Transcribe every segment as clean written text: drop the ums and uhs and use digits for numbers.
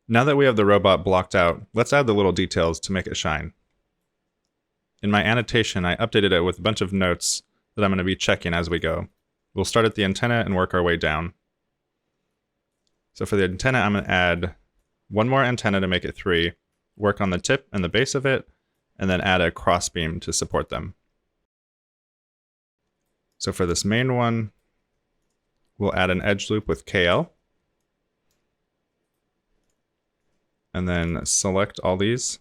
Now that we have the robot blocked out, let's add the little details to make it shine. In my annotation, I updated it with a bunch of notes that I'm going to be checking as we go. We'll start at the antenna and work our way down. So for the antenna, I'm going to add one more antenna to make it 3, work on the tip and the base of it, and then add a crossbeam to support them. So for this main one, we'll add an edge loop with KL. And then select all these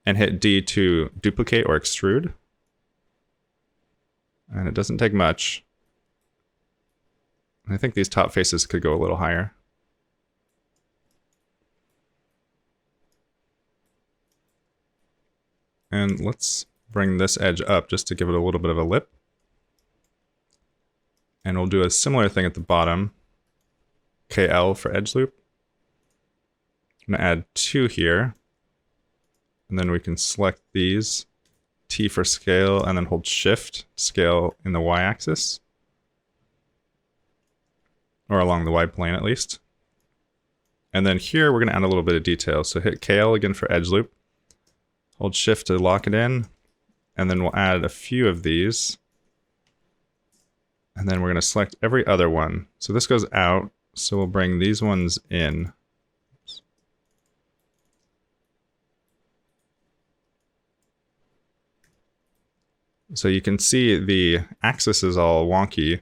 and hit D to duplicate or extrude. And it doesn't take much. I think these top faces could go a little higher. And let's bring this edge up just to give it a little bit of a lip. And we'll do a similar thing at the bottom. KL for edge loop. I'm gonna add 2 here. And then we can select these. T for scale, and then hold Shift, scale in the Y-axis. Or along the Y plane at least. And then here we're gonna add a little bit of detail. So hit KL again for edge loop. Hold Shift to lock it in. And then we'll add a few of these. And then we're gonna select every other one. So this goes out, so we'll bring these ones in. So you can see the axis is all wonky.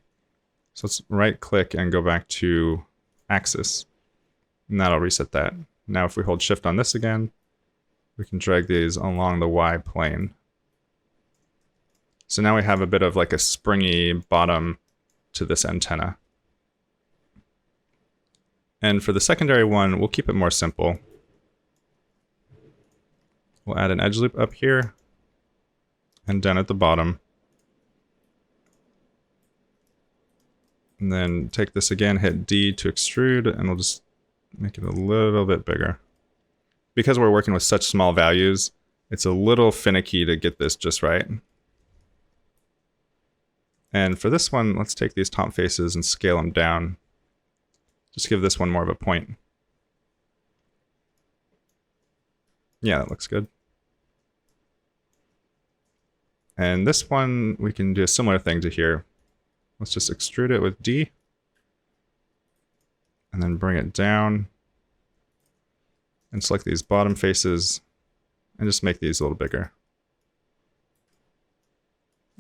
So let's right click and go back to axis. And that'll reset that. Now if we hold Shift on this again, we can drag these along the Y plane. So now we have a bit of like a springy bottom to this antenna. And for the secondary one, we'll keep it more simple. We'll add an edge loop up here and down at the bottom. And then take this again, hit D to extrude, and we'll just make it a little bit bigger. Because we're working with such small values, it's a little finicky to get this just right. And for this one, let's take these top faces and scale them down. Just give this one more of a point. Yeah, that looks good. And this one, we can do a similar thing to here. Let's just extrude it with D. And then bring it down. And select these bottom faces. And just make these a little bigger.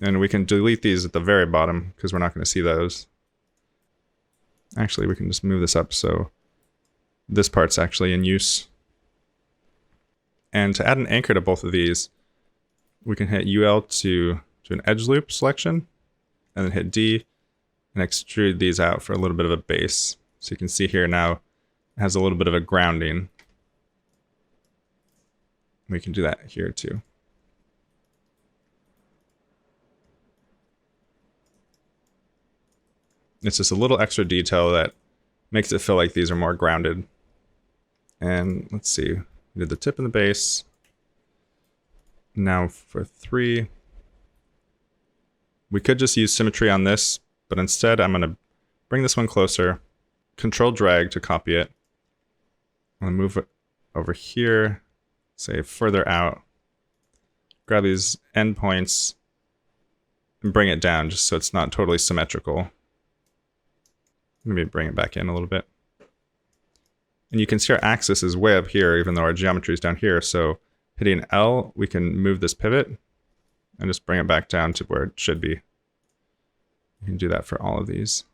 And we can delete these at the very bottom, because we're not going to see those. Actually, we can just move this up so this part's actually in use. And to add an anchor to both of these, we can hit UL to an edge loop selection, and then hit D and extrude these out for a little bit of a base. So you can see here now it has a little bit of a grounding. We can do that here too. It's just a little extra detail that makes it feel like these are more grounded. And let's see, we did the tip and the base. Now for 3, we could just use symmetry on this, but instead I'm going to bring this one closer, Control drag to copy it. I'm going to move it over here, say further out, grab these endpoints, and bring it down just so it's not totally symmetrical. Maybe bring it back in a little bit. And you can see our axis is way up here, even though our geometry is down here, so hitting L, we can move this pivot and just bring it back down to where it should be. You can do that for all of these.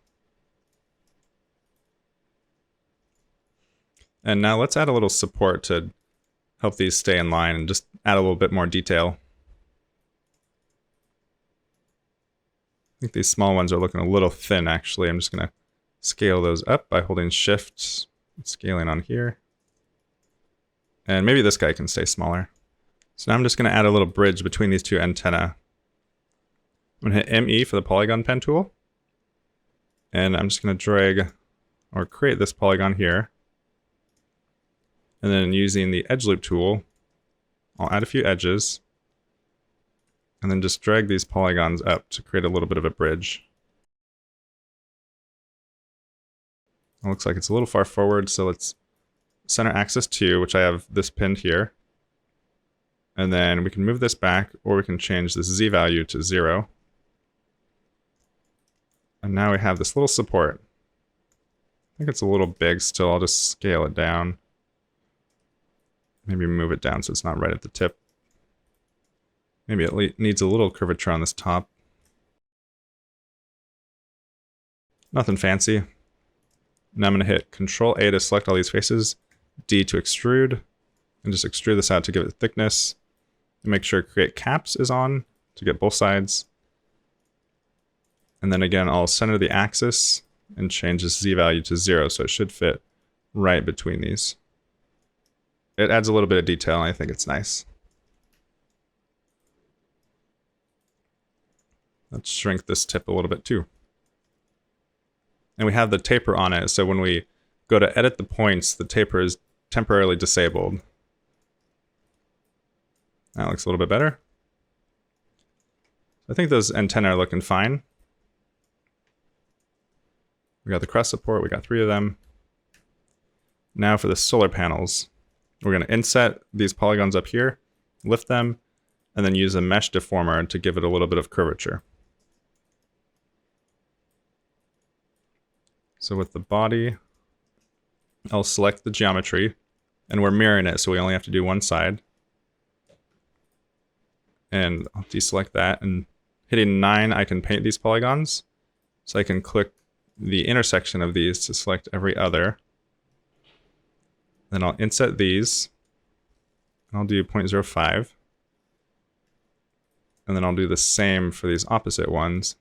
And now let's add a little support to help these stay in line and just add a little bit more detail. I think these small ones are looking a little thin actually. I'm just going to scale those up by holding Shift, scaling on here. And maybe this guy can stay smaller. So now I'm just going to add a little bridge between these two antennae. I'm going to hit ME for the Polygon Pen Tool. And I'm just going to drag or create this polygon here. And then using the Edge Loop tool, I'll add a few edges. And then just drag these polygons up to create a little bit of a bridge. It looks like it's a little far forward, so let's center axis 2, which I have this pinned here. And then we can move this back, or we can change this Z value to 0. And now we have this little support. I think it's a little big still. I'll just scale it down. Maybe move it down so it's not right at the tip. Maybe it needs a little curvature on this top. Nothing fancy. Now I'm going to hit Control A to select all these faces, D to extrude, and just extrude this out to give it thickness. And make sure Create Caps is on to get both sides. And then again, I'll center the axis and change this Z value to 0, so it should fit right between these. It adds a little bit of detail, and I think it's nice. Let's shrink this tip a little bit too. And we have the taper on it, so when we go to edit the points, the taper is temporarily disabled. That looks a little bit better. I think those antennae are looking fine. We got the cross support, we got 3 of them. Now for the solar panels. We're going to inset these polygons up here, lift them, and then use a mesh deformer to give it a little bit of curvature. So with the body, I'll select the geometry, and we're mirroring it, so we only have to do one side. And I'll deselect that, and hitting 9, I can paint these polygons. So I can click the intersection of these to select every other. Then I'll inset these, and I'll do 0.05. And then I'll do the same for these opposite ones.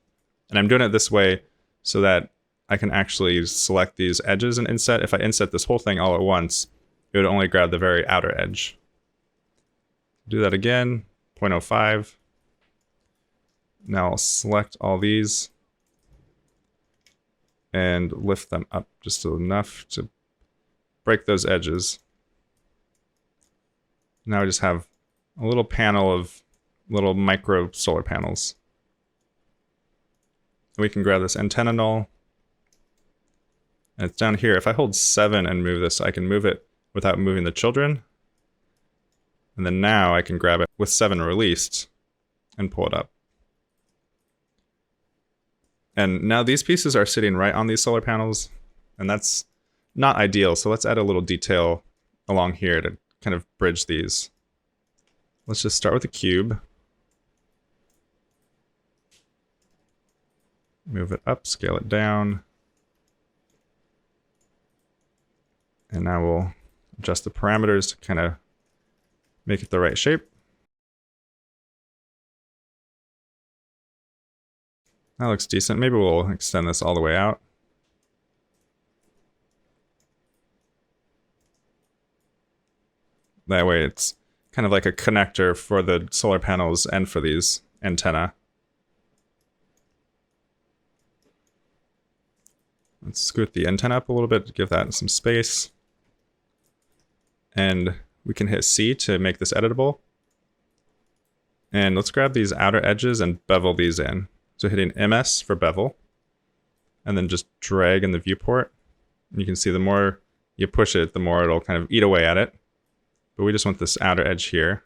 And I'm doing it this way so that I can actually select these edges and inset. If I inset this whole thing all at once, it would only grab the very outer edge. Do that again, 0.05. Now I'll select all these and lift them up just enough to break those edges. Now I just have a little panel of little micro solar panels. We can grab this antenna null. And it's down here. If I hold 7 and move this, I can move it without moving the children. And then now I can grab it with 7 released and pull it up. And now these pieces are sitting right on these solar panels, and that's not ideal. So let's add a little detail along here to kind of bridge these. Let's just start with a cube. Move it up, scale it down. And now we'll adjust the parameters to kind of make it the right shape. That looks decent. Maybe we'll extend this all the way out. That way it's kind of like a connector for the solar panels and for these antennae. Let's scoot the antenna up a little bit to give that some space. And we can hit C to make this editable. And let's grab these outer edges and bevel these in. So hitting MS for bevel, and then just drag in the viewport. And you can see the more you push it, the more it'll kind of eat away at it. But we just want this outer edge here.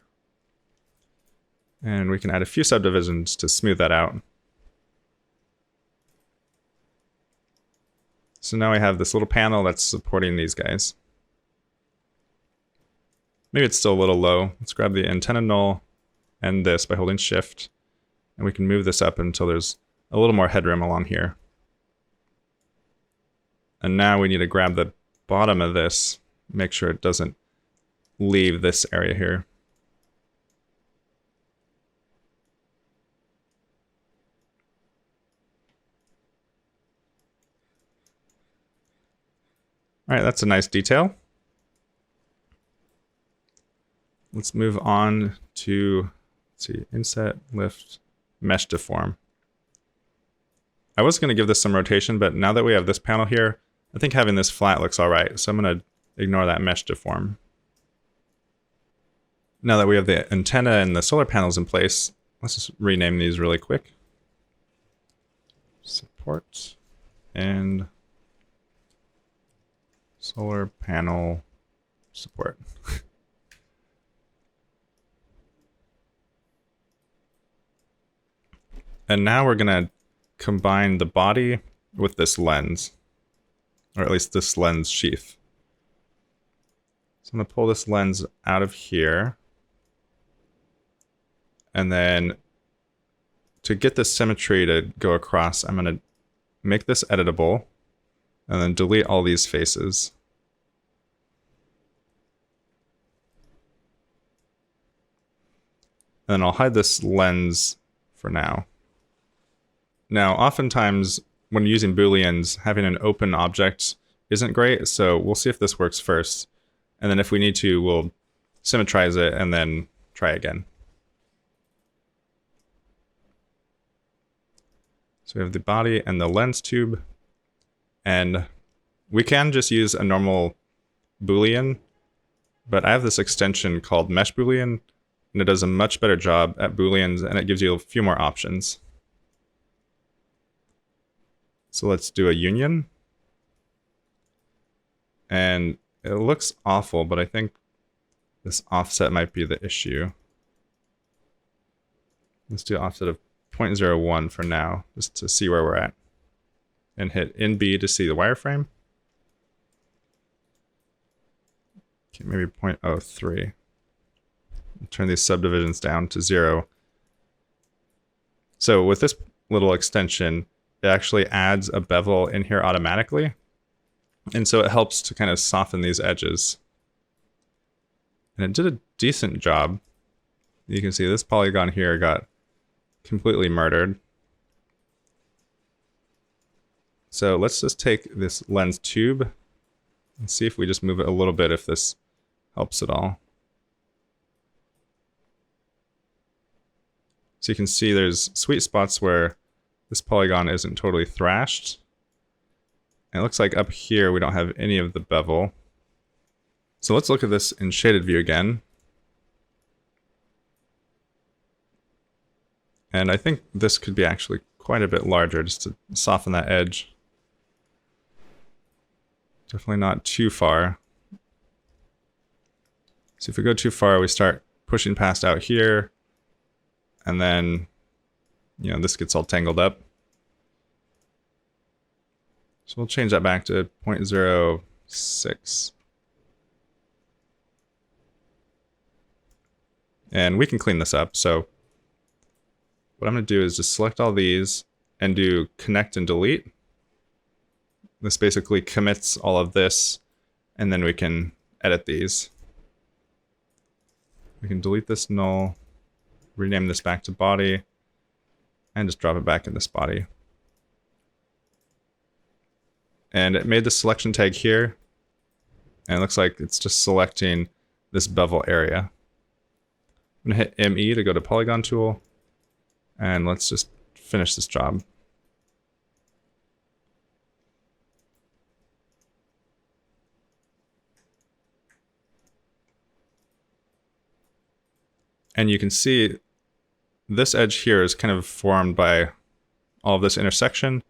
And we can add a few subdivisions to smooth that out. So now we have this little panel that's supporting these guys. Maybe it's still a little low. Let's grab the antenna null and this by holding Shift. And we can move this up until there's a little more headroom along here. And now we need to grab the bottom of this, make sure it doesn't leave this area here. All right, that's a nice detail. Let's move on to, let's see, inset, lift, mesh deform. I was going to give this some rotation, but now that we have this panel here, I think having this flat looks all right. So I'm going to ignore that mesh deform. Now that we have the antenna and the solar panels in place, let's just rename these really quick. Support and solar panel support. And now we're going to combine the body with this lens, or at least this lens sheath. So I'm going to pull this lens out of here. And then to get the symmetry to go across, I'm going to make this editable and then delete all these faces. And then I'll hide this lens for now. Now, oftentimes when using Booleans, having an open object isn't great, so we'll see if this works first. And then if we need to, we'll symmetrize it and then try again. So we have the body and the lens tube, and we can just use a normal Boolean, but I have this extension called Mesh Boolean, and it does a much better job at Booleans, and it gives you a few more options. So let's do a union. And it looks awful, but I think this offset might be the issue. Let's do an offset of 0.01 for now, just to see where we're at. And hit NB to see the wireframe. Okay, maybe 0.03. Turn these subdivisions down to 0. So with this little extension, it actually adds a bevel in here automatically. And so it helps to kind of soften these edges. And it did a decent job. You can see this polygon here got completely murdered. So let's just take this lens tube and see if we just move it a little bit, if this helps at all. So you can see there's sweet spots where this polygon isn't totally thrashed. And it looks like up here we don't have any of the bevel. So let's look at this in shaded view again. And I think this could be actually quite a bit larger just to soften that edge. Definitely not too far. So if we go too far, we start pushing past out here. And then, you know, this gets all tangled up. So we'll change that back to 0.06. And we can clean this up. So what I'm going to do is just select all these and do connect and delete. This basically commits all of this, and then we can edit these. We can delete this null, rename this back to body, and just drop it back in this body. And it made the selection tag here, and it looks like it's just selecting this bevel area. I'm going to hit ME to go to Polygon Tool, and let's just finish this job. And you can see this edge here is kind of formed by all of this intersection.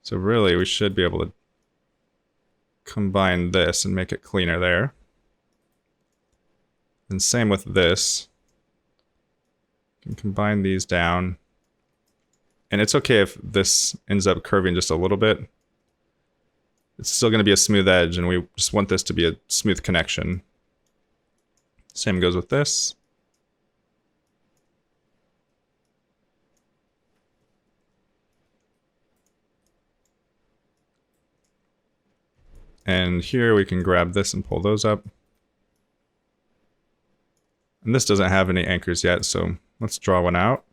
So really, we should be able to combine this and make it cleaner there. And same with this. You can combine these down. And it's okay if this ends up curving just a little bit. It's still going to be a smooth edge, and we just want this to be a smooth connection. Same goes with this. And here we can grab this and pull those up. And this doesn't have any anchors yet, so let's draw one out.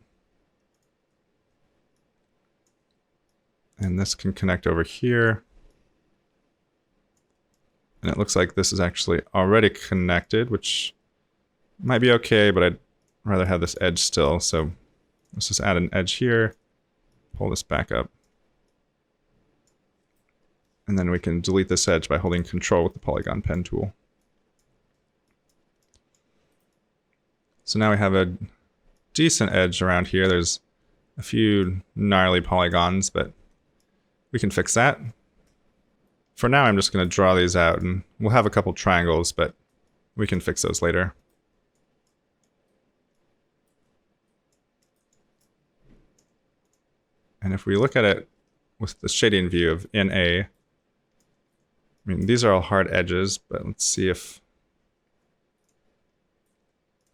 And this can connect over here. And it looks like this is actually already connected, which might be okay, but I'd rather have this edge still. So let's just add an edge here, pull this back up. And then we can delete this edge by holding Control with the Polygon Pen Tool. So now we have a decent edge around here. There's a few gnarly polygons, but we can fix that. For now, I'm just going to draw these out, and we'll have a couple triangles, but we can fix those later. And if we look at it with the shading view of in A, I mean, these are all hard edges, but let's see if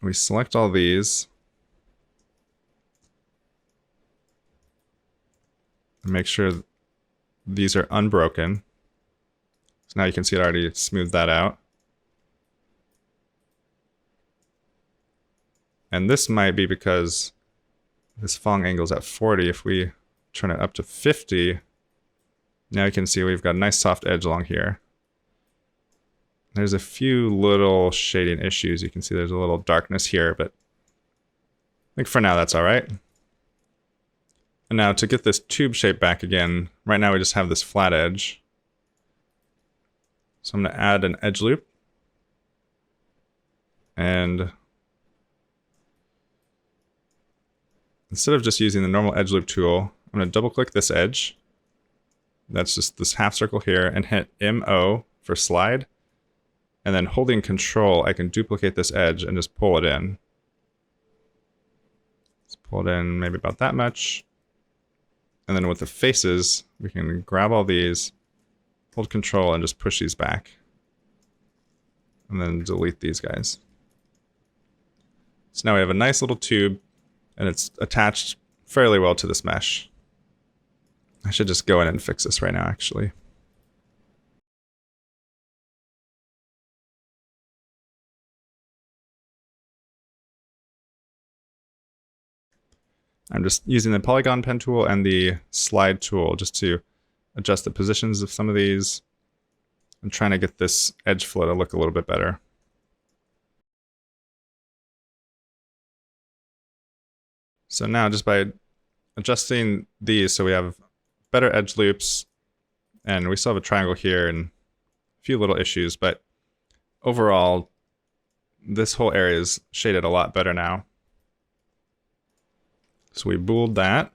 we select all these and make sure these are unbroken. So now you can see it already smoothed that out. And this might be because this falling angle is at 40. If we turn it up to 50, now you can see we've got a nice soft edge along here. There's a few little shading issues. You can see there's a little darkness here, but I think for now that's all right. And now to get this tube shape back again, right now we just have this flat edge. So I'm going to add an edge loop. And instead of just using the normal edge loop tool, I'm going to double click this edge. That's just this half circle here, and hit MO for slide. And then holding Control, I can duplicate this edge and just pull it in. Let's pull it in maybe about that much. And then with the faces, we can grab all these, hold Control, and just push these back. And then delete these guys. So now we have a nice little tube, and it's attached fairly well to this mesh. I should just go in and fix this right now, actually. I'm just using the Polygon Pen Tool and the Slide tool just to adjust the positions of some of these. I'm trying to get this edge flow to look a little bit better. So now just by adjusting these so we have better edge loops, and we still have a triangle here and a few little issues, but overall this whole area is shaded a lot better now. So we booled that.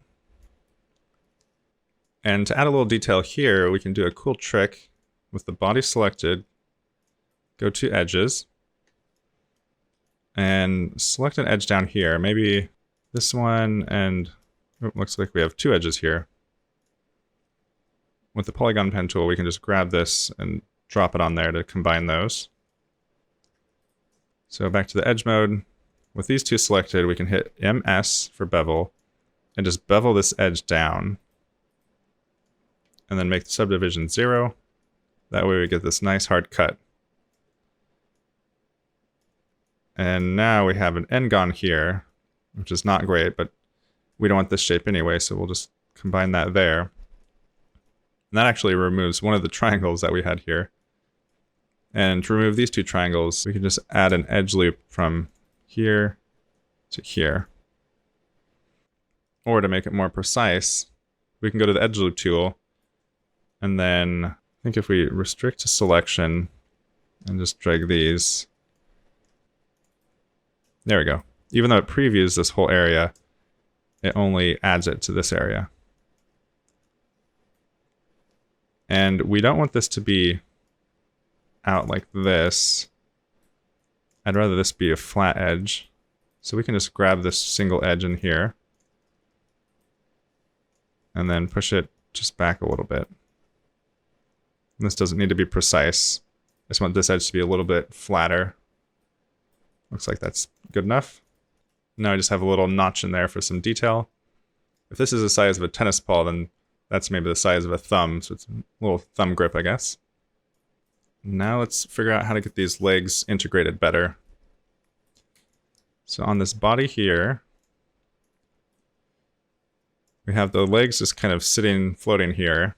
And to add a little detail here, we can do a cool trick with the body selected. Go to edges and select an edge down here. Maybe this one, and it looks like we have two edges here. With the Polygon Pen Tool, we can just grab this and drop it on there to combine those. So back to the edge mode. With these two selected, we can hit MS for bevel and just bevel this edge down. And then make the subdivision 0. That way we get this nice hard cut. And now we have an n-gon here, which is not great, but we don't want this shape anyway, so we'll just combine that there. And that actually removes one of the triangles that we had here. And to remove these two triangles, we can just add an edge loop from here to here. Or to make it more precise, we can go to the edge loop tool, and then I think if we restrict to selection and just drag these, there we go. Even though it previews this whole area, it only adds it to this area. And we don't want this to be out like this. I'd rather this be a flat edge. So we can just grab this single edge in here and then push it just back a little bit. And this doesn't need to be precise. I just want this edge to be a little bit flatter. Looks like that's good enough. Now I just have a little notch in there for some detail. If this is the size of a tennis ball, then that's maybe the size of a thumb, so it's a little thumb grip, I guess. Now let's figure out how to get these legs integrated better. So on this body here, we have the legs just kind of sitting, floating here.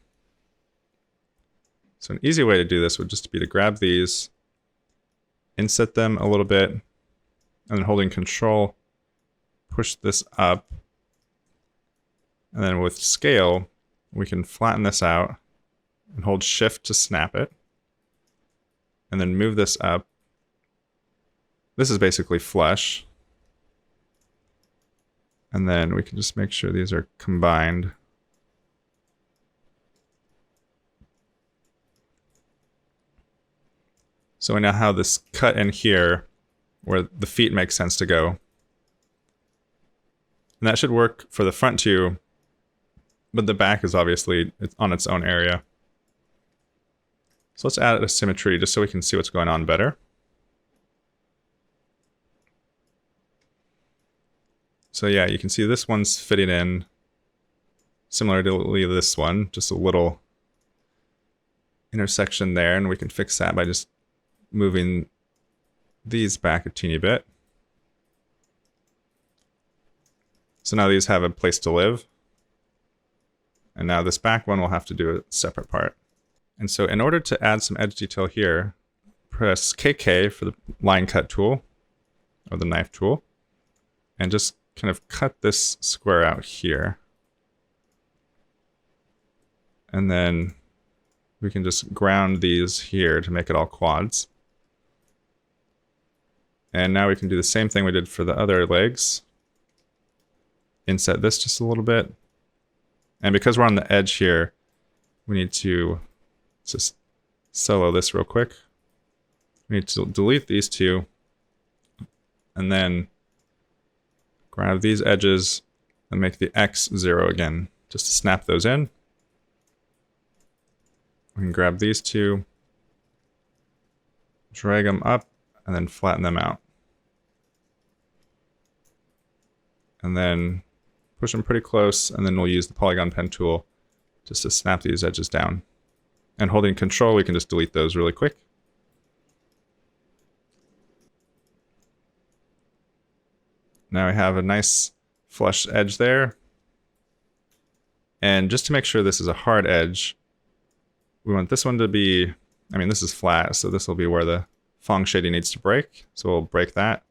So an easy way to do this would just be to grab these, inset them a little bit, and then holding Control, push this up. And then with scale, we can flatten this out and hold Shift to snap it. And then move this up. This is basically flush. And then we can just make sure these are combined. So we now have this cut in here where the feet make sense to go. And that should work for the front too, but the back is obviously on its own area. So let's add a symmetry just so we can see what's going on better. So yeah, you can see this one's fitting in similarly to this one, just a little intersection there, and we can fix that by just moving these back a teeny bit. So now these have a place to live. And now this back one will have to do a separate part. And so in order to add some edge detail here, press KK for the line cut tool, or the knife tool, and just kind of cut this square out here. And then we can just ground these here to make it all quads. And now we can do the same thing we did for the other legs. Inset this just a little bit. And because we're on the edge here, we need to just solo this real quick. We need to delete these two. And then grab these edges and make the X 0 again, just to snap those in. We can grab these two, drag them up, and then flatten them out. And then push them pretty close, and then we'll use the Polygon Pen Tool just to snap these edges down. And holding Control, we can just delete those really quick. Now we have a nice flush edge there. And just to make sure this is a hard edge, we want this one to be, I mean, this is flat, so this will be where the Phong shading needs to break. So we'll break that.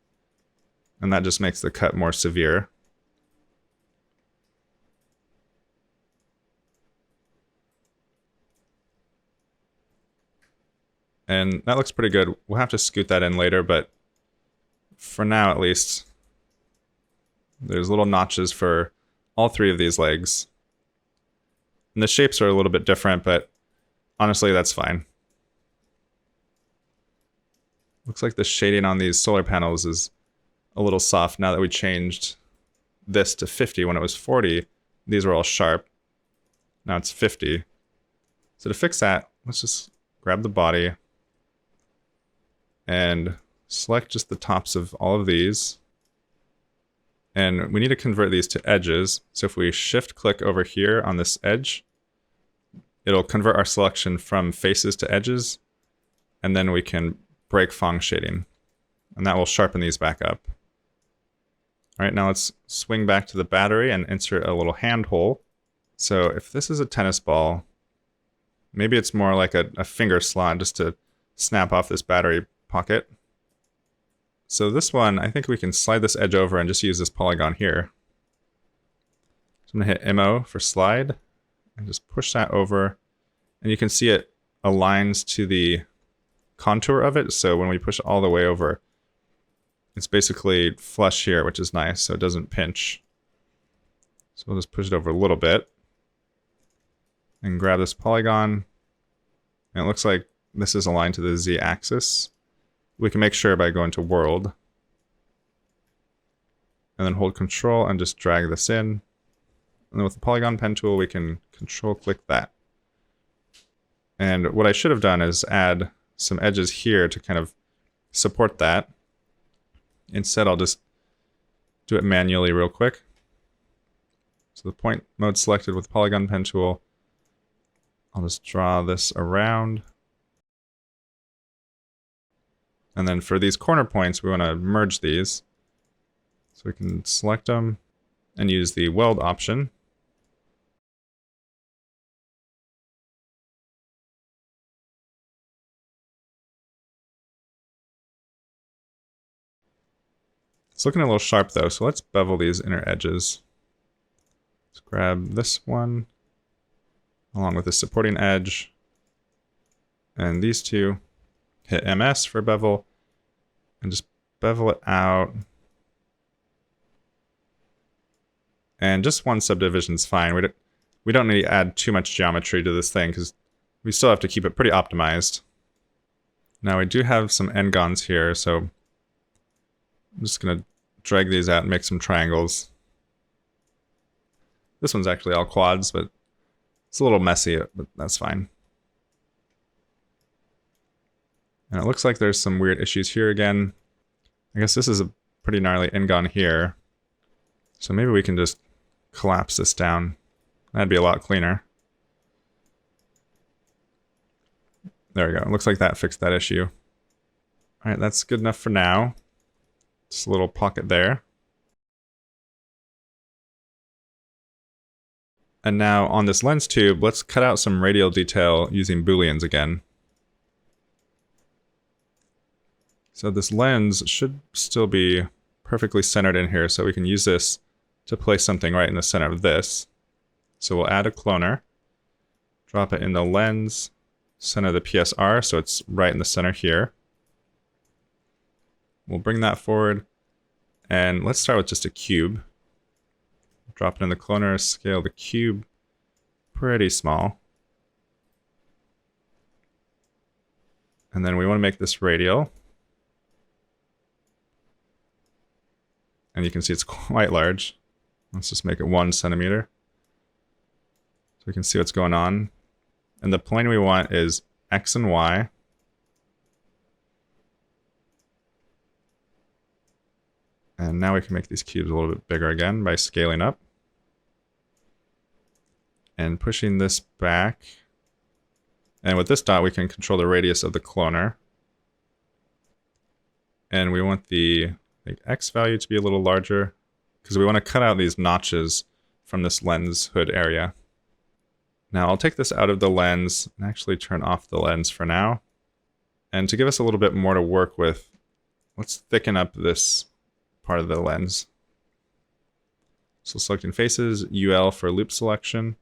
And that just makes the cut more severe. And that looks pretty good. We'll have to scoot that in later, but for now at least, there's little notches for all three of these legs. And the shapes are a little bit different, but honestly, that's fine. Looks like the shading on these solar panels is a little soft now that we changed this to 50. When it was 40, these were all sharp. Now it's 50. So to fix that, let's just grab the body and select just the tops of all of these. And we need to convert these to edges. So if we shift click over here on this edge, it'll convert our selection from faces to edges. And then we can break Phong shading. And that will sharpen these back up. All right, now let's swing back to the battery and insert a little hand hole. So if this is a tennis ball, maybe it's more like a finger slot just to snap off this battery pocket. So this one, I think we can slide this edge over and just use this polygon here. So I'm gonna hit MO for slide and just push that over. And you can see it aligns to the contour of it. So when we push it all the way over, it's basically flush here, which is nice, so it doesn't pinch. So we'll just push it over a little bit and grab this polygon. And it looks like this is aligned to the Z axis. We can make sure by going to world and then hold Control and just drag this in. And then with the Polygon Pen Tool, we can Control click that. And what I should have done is add some edges here to kind of support that. Instead, I'll just do it manually real quick. So the point mode selected with Polygon Pen Tool. I'll just draw this around. And then for these corner points, we want to merge these. So we can select them and use the weld option. It's looking a little sharp though, so let's bevel these inner edges. Let's grab this one along with the supporting edge. And these two, hit MS for bevel, and just bevel it out. And just one subdivision is fine. We don't need to add too much geometry to this thing because we still have to keep it pretty optimized. Now we do have some n-gons here, so I'm just going to drag these out and make some triangles. This one's actually all quads, but it's a little messy, but that's fine. And it looks like there's some weird issues here again. I guess this is a pretty gnarly n-gon here. So maybe we can just collapse this down. That'd be a lot cleaner. There we go. It looks like that fixed that issue. All right, that's good enough for now. Just a little pocket there. And now on this lens tube, let's cut out some radial detail using Booleans again. So this lens should still be perfectly centered in here, so we can use this to place something right in the center of this. So we'll add a cloner, drop it in the lens, center the PSR, so it's right in the center here. We'll bring that forward, and let's start with just a cube. Drop it in the cloner, scale the cube pretty small. And then we want to make this radial. And you can see it's quite large. Let's just make it 1 centimeter. So we can see what's going on. And the plane we want is X and Y. And now we can make these cubes a little bit bigger again by scaling up. And pushing this back. And with this dot, we can control the radius of the cloner. And we want the X value to be a little larger because we want to cut out these notches from this lens hood area. Now I'll take this out of the lens and actually turn off the lens for now. And to give us a little bit more to work with, let's thicken up this part of the lens. So selecting faces, UL for loop selection.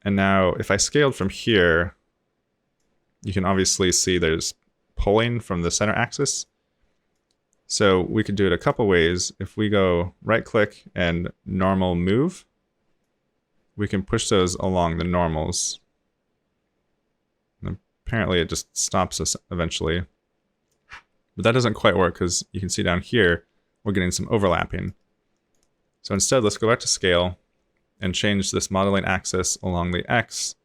And now if I scaled from here, you can obviously see there's pulling from the center axis. So we could do it a couple ways. If we go right click and normal move, we can push those along the normals. And apparently it just stops us eventually. But that doesn't quite work because you can see down here, we're getting some overlapping. So instead, let's go back to scale and change this modeling axis along the X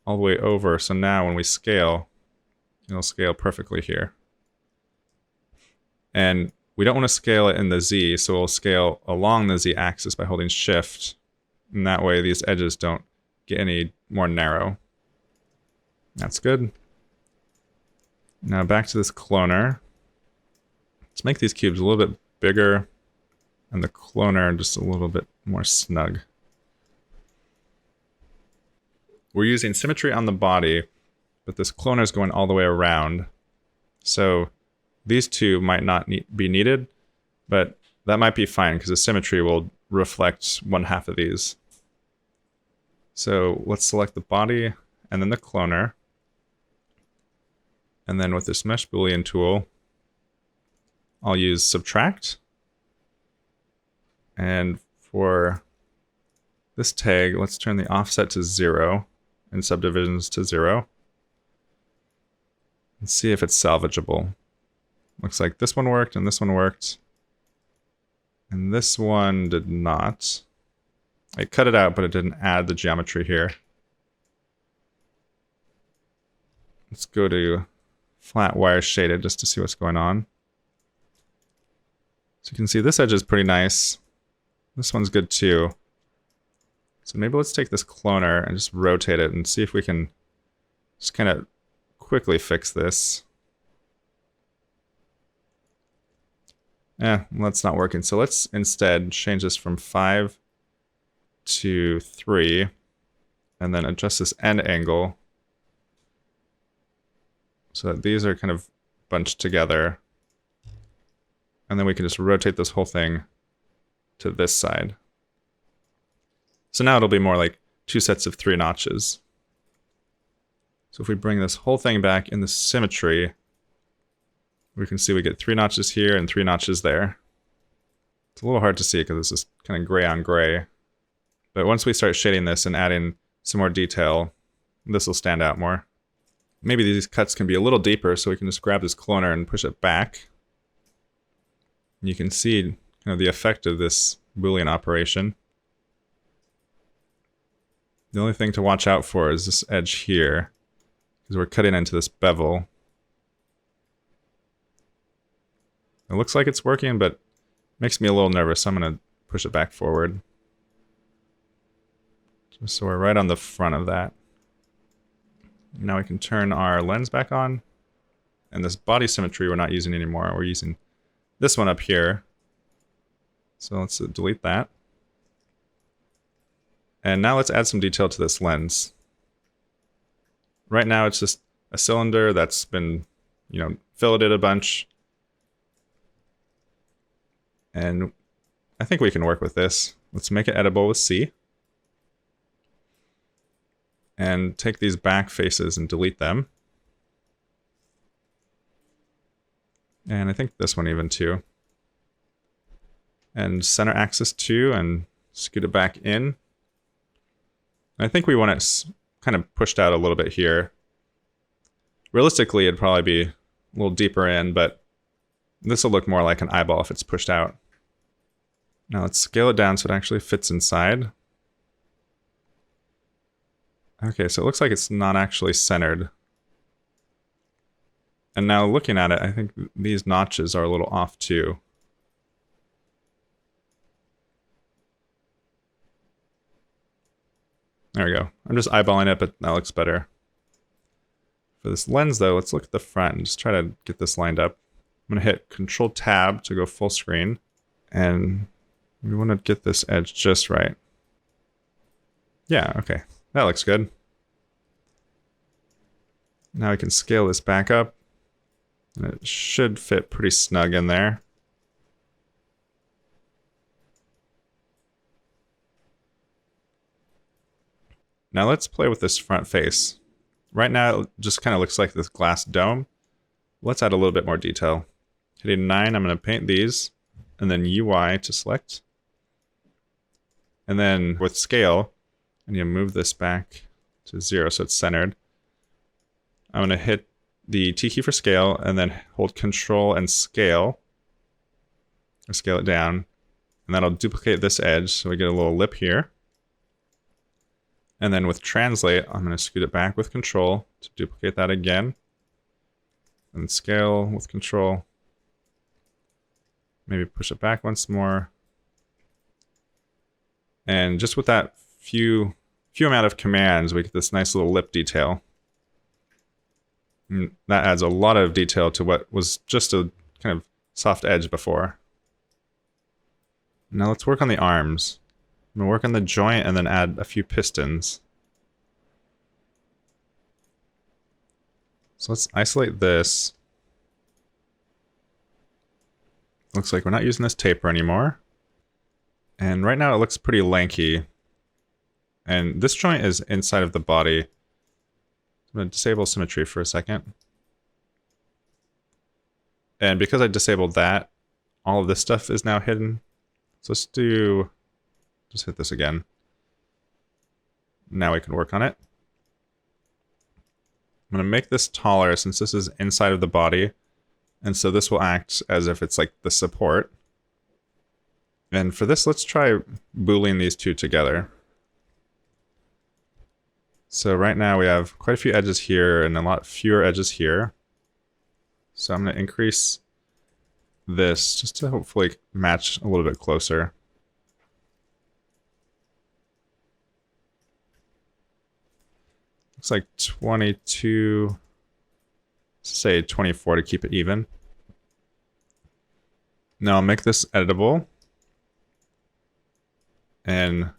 all the way over. So now when we scale, it'll scale perfectly here. And we don't want to scale it in the Z, so we'll scale along the Z axis by holding Shift. And that way these edges don't get any more narrow. That's good. Now back to this cloner. Let's make these cubes a little bit bigger and the cloner just a little bit more snug. We're using symmetry on the body, but this cloner is going all the way around. So these two might not be needed, but that might be fine because the symmetry will reflect one half of these. So let's select the body and then the cloner. And then with this mesh Boolean tool, I'll use subtract. And for this tag, let's turn the offset to 0 and subdivisions to 0. And see if it's salvageable. Looks like this one worked and this one worked. And this one did not. I cut it out, but it didn't add the geometry here. Let's go to flat wire shaded just to see what's going on. So you can see this edge is pretty nice. This one's good too. So maybe let's take this cloner and just rotate it and see if we can just kind of quickly fix this. Well, that's not working. So let's instead change this from 5 to 3 and then adjust this end angle so that these are kind of bunched together. And then we can just rotate this whole thing to this side. So now it'll be more like 2 sets of 3 notches. So if we bring this whole thing back in the symmetry, we can see we get 3 notches here and 3 notches there. It's a little hard to see because this is kind of gray on gray. But once we start shading this and adding some more detail, this will stand out more. maybe these cuts can be a little deeper, so we can just grab this cloner and push it back. And you can see kind of the effect of this Boolean operation. The only thing to watch out for is this edge here, because we're cutting into this bevel. It looks like it's working, but it makes me a little nervous, so I'm going to push it back forward. Just so we're right on the front of that. Now we can turn our lens back on. And this body symmetry we're not using anymore. We're using this one up here. So let's delete that. And now let's add some detail to this lens. Right now it's just a cylinder that's been, filleted a bunch. And I think we can work with this. Let's make it editable with C. And take these back faces and delete them. And I think this one even too. And center axis 2 and scoot it back in. I think we want it kind of pushed out a little bit here. Realistically, it'd probably be a little deeper in, but this will look more like an eyeball if it's pushed out. Now let's scale it down so it actually fits inside. Okay, so it looks like it's not actually centered. And now looking at it, I think these notches are a little off too. There we go. I'm just eyeballing it, but that looks better. For this lens though, let's look at the front and just try to get this lined up. I'm gonna hit Control Tab to go full screen. And we want to get this edge just right. Yeah, okay. That looks good. Now we can scale this back up. And it should fit pretty snug in there. Now let's play with this front face. Right now it just kind of looks like this glass dome. Let's add a little bit more detail. Hitting 9, I'm going to paint these. And then UI to select. And then with scale, I need to move this back to 0 so it's centered. I'm going to hit the T key for scale and then hold Control and scale. Or scale it down. And that'll duplicate this edge so we get a little lip here. And then with translate, I'm going to scoot it back with Control to duplicate that again. And scale with Control. Maybe push it back once more. And just with that few amount of commands, we get this nice little lip detail. And that adds a lot of detail to what was just a kind of soft edge before. Now let's work on the arms. I'm going to work on the joint and then add a few pistons. So let's isolate this. Looks like we're not using this taper anymore. And right now it looks pretty lanky. And this joint is inside of the body. I'm going to disable symmetry for a second. And because I disabled that, all of this stuff is now hidden. So let's just hit this again. Now we can work on it. I'm going to make this taller since this is inside of the body. And so this will act as if it's like the support. And for this, let's try Boolean these two together. So right now we have quite a few edges here and a lot fewer edges here. So I'm going to increase this just to hopefully match a little bit closer. Looks like 22, say 24 to keep it even. Now I'll make this editable. And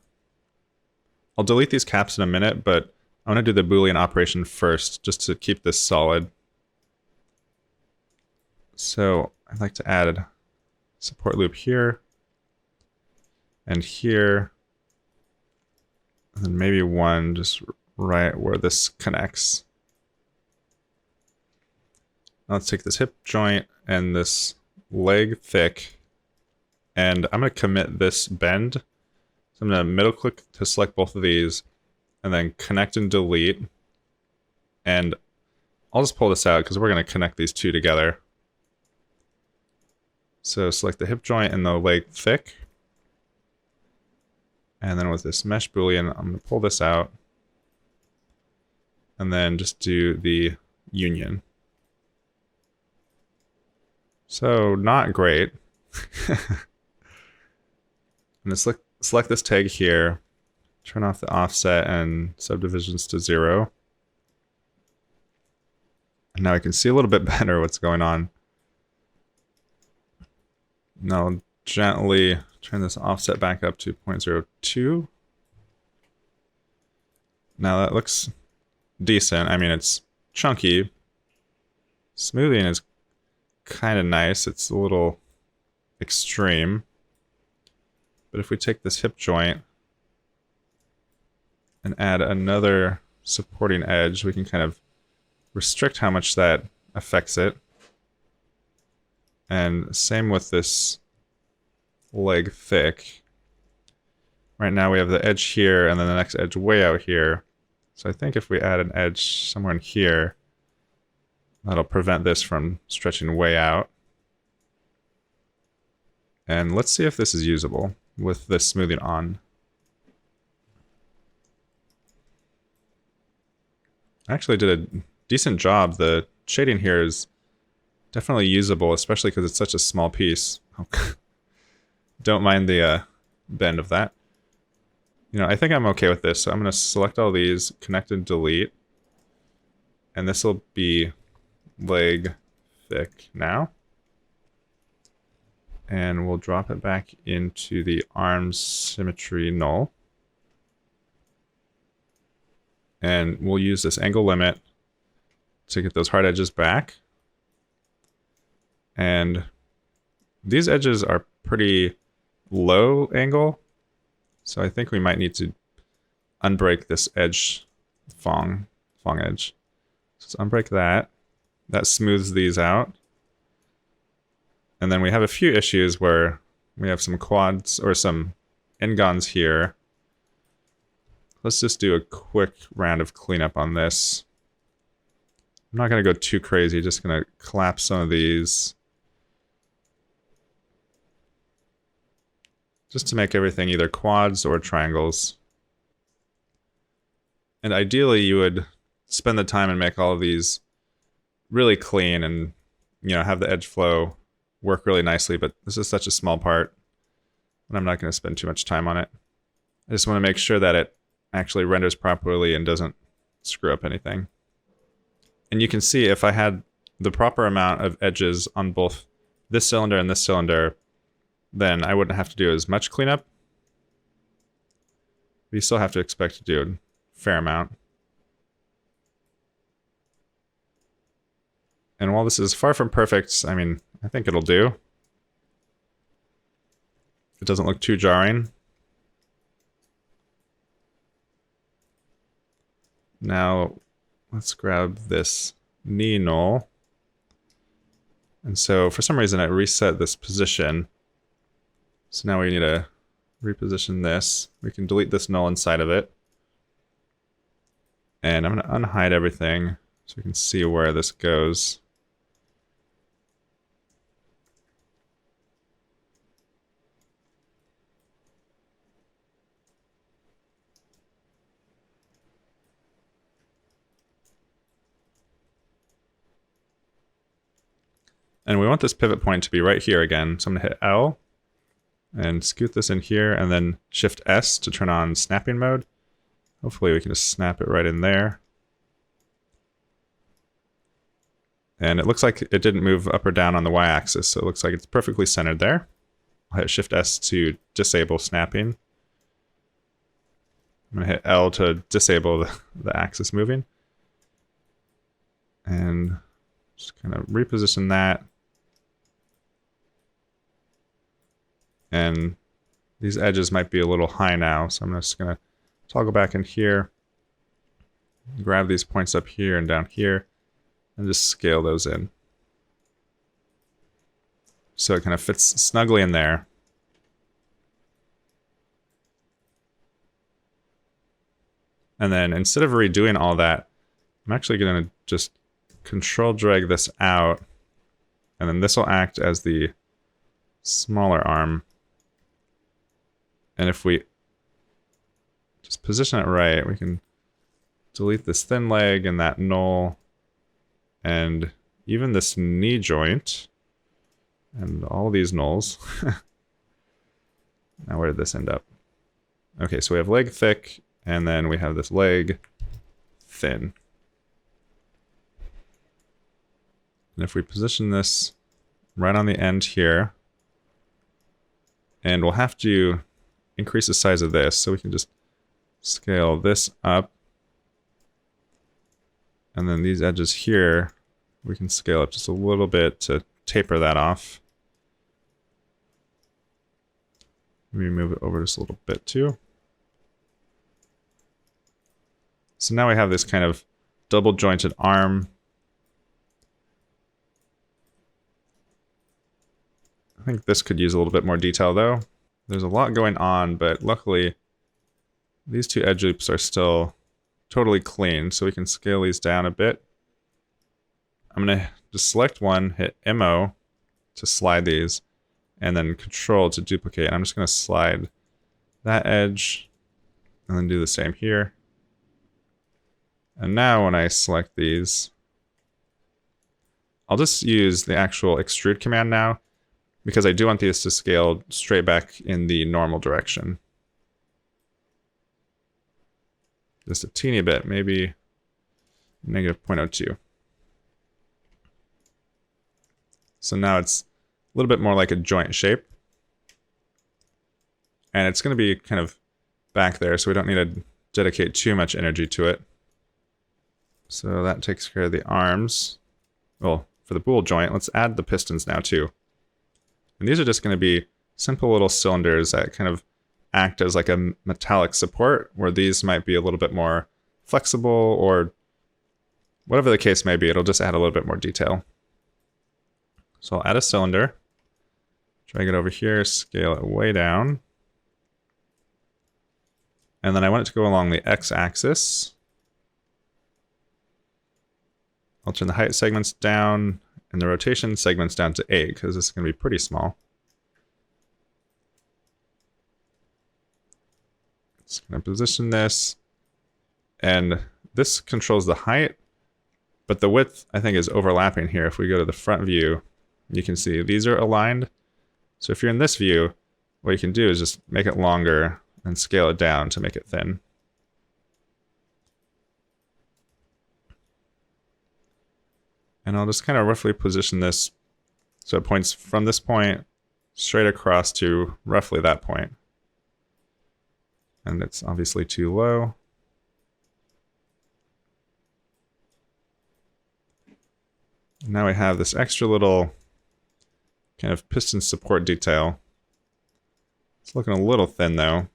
I'll delete these caps in a minute, but I want to do the Boolean operation first just to keep this solid. So I'd like to add a support loop here and here. And then maybe one just right where this connects. Now let's take this hip joint and this leg thick, and I'm going to commit this bend. So I'm going to middle click to select both of these, and then connect and delete. And I'll just pull this out because we're going to connect these two together. So select the hip joint and the leg thick. And then with this mesh Boolean, I'm going to pull this out. And then just do the union. So not great. I'm going to select this tag here. Turn off the offset and subdivisions to 0. And now I can see a little bit better what's going on. Now I'll gently turn this offset back up to 0.02. Now that looks decent. I mean, it's chunky. Smoothing is kind of nice. It's a little extreme. But if we take this hip joint and add another supporting edge, we can kind of restrict how much that affects it. And same with this leg thick. Right now we have the edge here and then the next edge way out here. So I think if we add an edge somewhere in here, that'll prevent this from stretching way out. And let's see if this is usable with this smoothing on. I actually did a decent job. The shading here is definitely usable, especially because it's such a small piece. Don't mind the bend of that. You know, I think I'm okay with this, so I'm going to select all these, connect and delete. And this will be leg thick now. And we'll drop it back into the arms symmetry null. And we'll use this angle limit to get those hard edges back. And these edges are pretty low angle, so I think we might need to unbreak this edge Fong edge. So let's unbreak that. That smooths these out. And then we have a few issues where we have some quads or some n-gons here. Let's just do a quick round of cleanup on this. I'm not going to go too crazy, just going to collapse some of these. Just to make everything either quads or triangles. And ideally you would spend the time and make all of these really clean and, you know, have the edge flow work really nicely, but this is such a small part and I'm not going to spend too much time on it. I just want to make sure that it actually renders properly and doesn't screw up anything. And you can see if I had the proper amount of edges on both this cylinder and this cylinder, then I wouldn't have to do as much cleanup. But you still have to expect to do a fair amount. And while this is far from perfect, I mean, I think it'll do. It doesn't look too jarring. Now, let's grab this knee null. And so for some reason I reset this position. So now we need to reposition this. We can delete this null inside of it. And I'm going to unhide everything so we can see where this goes. And we want this pivot point to be right here again. So I'm going to hit L and scoot this in here and then Shift S to turn on snapping mode. Hopefully we can just snap it right in there. And it looks like it didn't move up or down on the Y-axis, so it looks like it's perfectly centered there. I'll hit Shift S to disable snapping. I'm going to hit L to disable the axis moving. And just kind of reposition that. And these edges might be a little high now, so I'm just going to toggle back in here, grab these points up here and down here, and just scale those in. So it kind of fits snugly in there. And then instead of redoing all that, I'm actually going to just control drag this out, and then this will act as the smaller arm. And if we just position it right, we can delete this thin leg and that null, and even this knee joint, and all these nulls. Now where did this end up? Okay, so we have leg thick, and then we have this leg thin. And if we position this right on the end here, and we'll have to increase the size of this, so we can just scale this up. And then these edges here, we can scale up just a little bit to taper that off. Maybe move it over just a little bit too. So now we have this kind of double jointed arm. I think this could use a little bit more detail though. There's a lot going on, but luckily these two edge loops are still totally clean, so we can scale these down a bit. I'm gonna just select one, hit MO to slide these, and then Control to duplicate. I'm just gonna slide that edge, and then do the same here. And now when I select these, I'll just use the actual extrude command now, because I do want these to scale straight back in the normal direction. Just a teeny bit, maybe negative 0.02. So now it's a little bit more like a joint shape. And it's going to be kind of back there, so we don't need to dedicate too much energy to it. So that takes care of the arms. Well, for the bool joint, let's add the pistons now too. And these are just going to be simple little cylinders that kind of act as like a metallic support, where these might be a little bit more flexible, or whatever the case may be, it'll just add a little bit more detail. So I'll add a cylinder, drag it over here, scale it way down. And then I want it to go along the x-axis. I'll turn the height segments down and the rotation segments down to 8, because this is going to be pretty small. Just going to position this, and this controls the height, but the width I think is overlapping here. If we go to the front view, you can see these are aligned. So if you're in this view, what you can do is just make it longer and scale it down to make it thin. And I'll just kind of roughly position this so it points from this point straight across to roughly that point. And it's obviously too low. Now we have this extra little kind of piston support detail. It's looking a little thin though.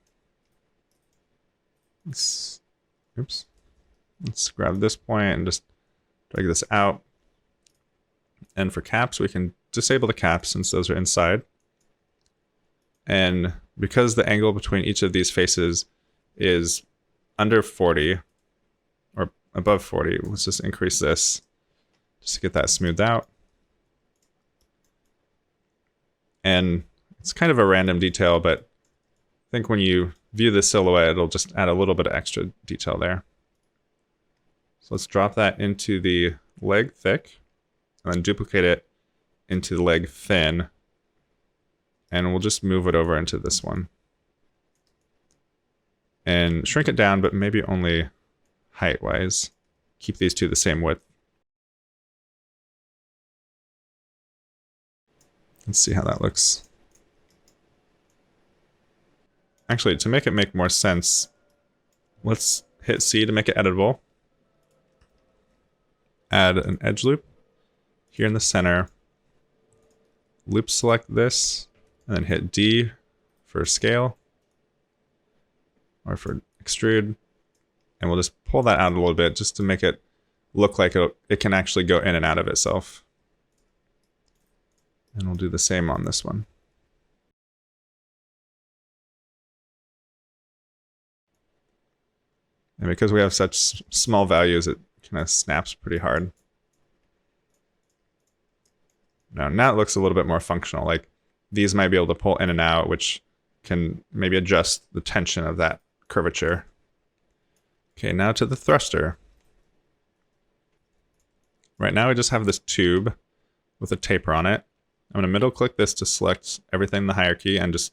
Let's grab this point and just drag this out. And for caps, we can disable the caps since those are inside. And because the angle between each of these faces is under 40 or above 40, let's just increase this just to get that smoothed out. And it's kind of a random detail, but I think when you view the silhouette, it'll just add a little bit of extra detail there. So let's drop that into the leg thick, and then duplicate it into the leg thin, and we'll just move it over into this one. And shrink it down, but maybe only height-wise. Keep these two the same width. Let's see how that looks. Actually, to make it make more sense, let's hit C to make it editable. Add an edge loop here in the center. Loop select this, and then hit D for scale, or for extrude. And we'll just pull that out a little bit just to make it look like it can actually go in and out of itself. And we'll do the same on this one. And because we have such small values, it kind of snaps pretty hard. Now it looks a little bit more functional. Like these might be able to pull in and out, which can maybe adjust the tension of that curvature. Okay, now to the thruster. Right now we just have this tube with a taper on it. I'm going to middle click this to select everything in the hierarchy and just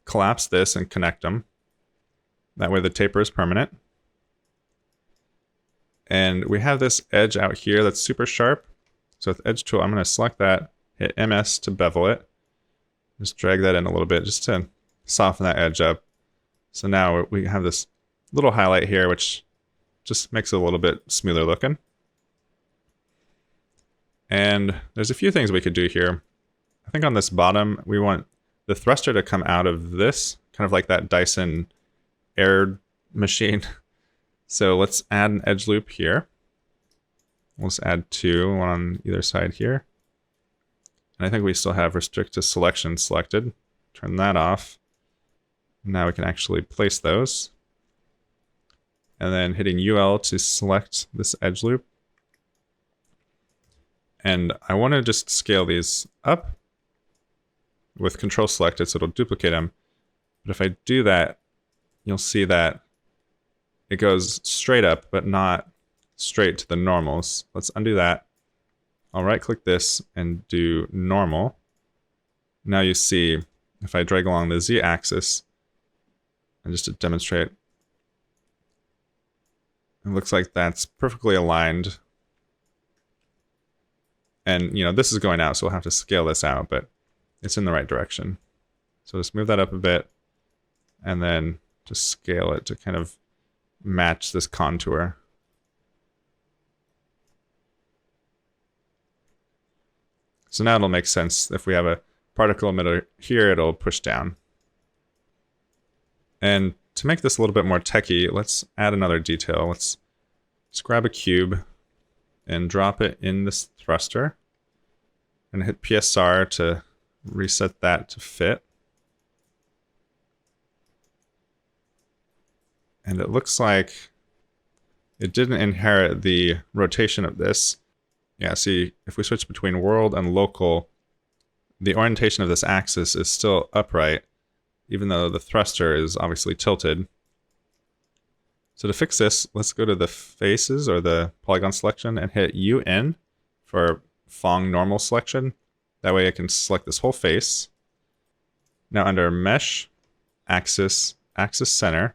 collapse this and connect them. That way the taper is permanent. And we have this edge out here that's super sharp. So with Edge Tool, I'm going to select that, hit MS to bevel it. Just drag that in a little bit just to soften that edge up. So now we have this little highlight here, which just makes it a little bit smoother looking. And there's a few things we could do here. I think on this bottom, we want the thruster to come out of this, kind of like that Dyson air machine. So let's add an edge loop here. We'll just add two, one on either side here. And I think we still have restrict to selection selected. Turn that off. Now we can actually place those. And then hitting UL to select this edge loop. And I want to just scale these up with control selected so it'll duplicate them. But if I do that, you'll see that it goes straight up, but not straight to the normals. Let's undo that. I'll right click this and do normal. Now you see if I drag along the Z axis, and just to demonstrate, it looks like that's perfectly aligned. And this is going out, so we'll have to scale this out, but it's in the right direction. So just move that up a bit and then just scale it to kind of match this contour. So now it'll make sense. If we have a particle emitter here, it'll push down. And to make this a little bit more techy, let's add another detail. Let's just grab a cube and drop it in this thruster and hit PSR to reset that to fit. And it looks like it didn't inherit the rotation of this. Yeah, see, if we switch between world and local, the orientation of this axis is still upright, even though the thruster is obviously tilted. So to fix this, let's go to the faces or the polygon selection and hit UN for Phong normal selection. That way I can select this whole face. Now under mesh, axis, axis center,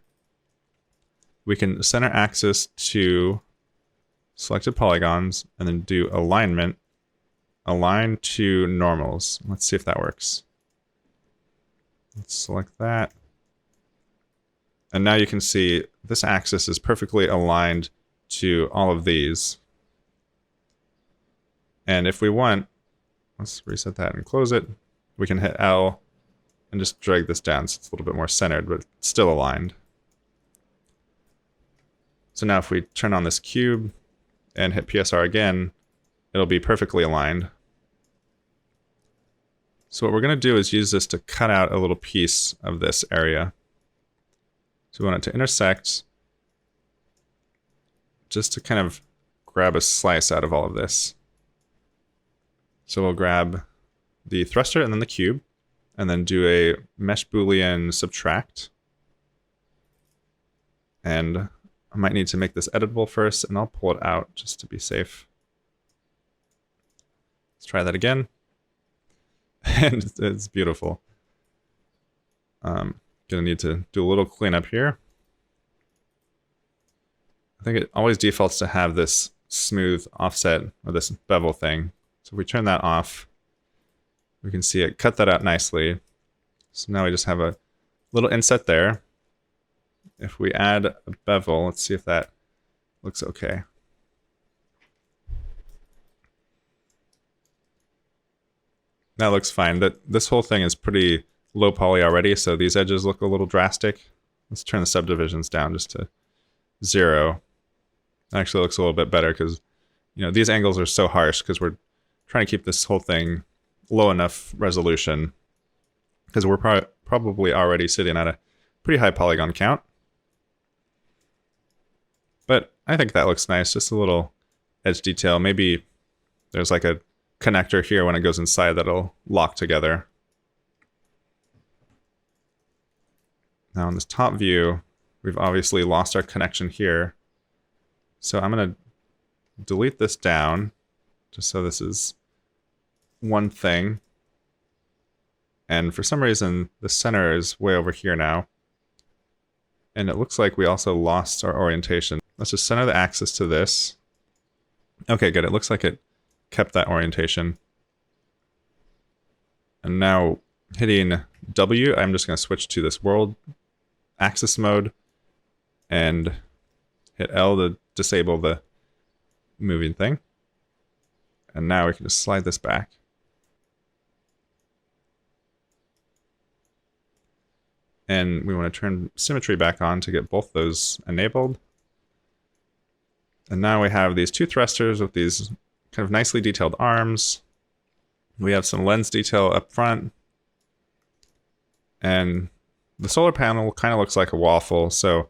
we can center axis to selected polygons and then do alignment, align to normals. Let's see if that works. Let's select that. And now you can see this axis is perfectly aligned to all of these. And if we want, let's reset that and close it. We can hit L and just drag this down so it's a little bit more centered, but still aligned. So now if we turn on this cube and hit PSR again, it'll be perfectly aligned. So what we're going to do is use this to cut out a little piece of this area. So we want it to intersect just to kind of grab a slice out of all of this. So we'll grab the thruster and then the cube, and then do a mesh Boolean subtract. And I might need to make this editable first, and I'll pull it out just to be safe. Let's try that again. And it's beautiful. Gonna need to do a little cleanup here. I think it always defaults to have this smooth offset or this bevel thing. So if we turn that off, we can see it cut that out nicely. So now we just have a little inset there. If we add a bevel, let's see if that looks okay. That looks fine. This whole thing is pretty low poly already, so these edges look a little drastic. Let's turn the subdivisions down just to 0. It actually looks a little bit better because these angles are so harsh because we're trying to keep this whole thing low enough resolution because we're probably already sitting at a pretty high polygon count. But I think that looks nice, just a little edge detail. Maybe there's like a connector here when it goes inside that'll lock together. Now in this top view, we've obviously lost our connection here. So I'm going to delete this down just so this is one thing. And for some reason, the center is way over here now. And it looks like we also lost our orientation. Let's just center the axis to this. Okay, good. It looks like it kept that orientation. And now hitting W, I'm just going to switch to this world axis mode and hit L to disable the moving thing. And now we can just slide this back. And we want to turn symmetry back on to get both those enabled. And now we have these two thrusters with these kind of nicely detailed arms. We have some lens detail up front. And the solar panel kind of looks like a waffle, so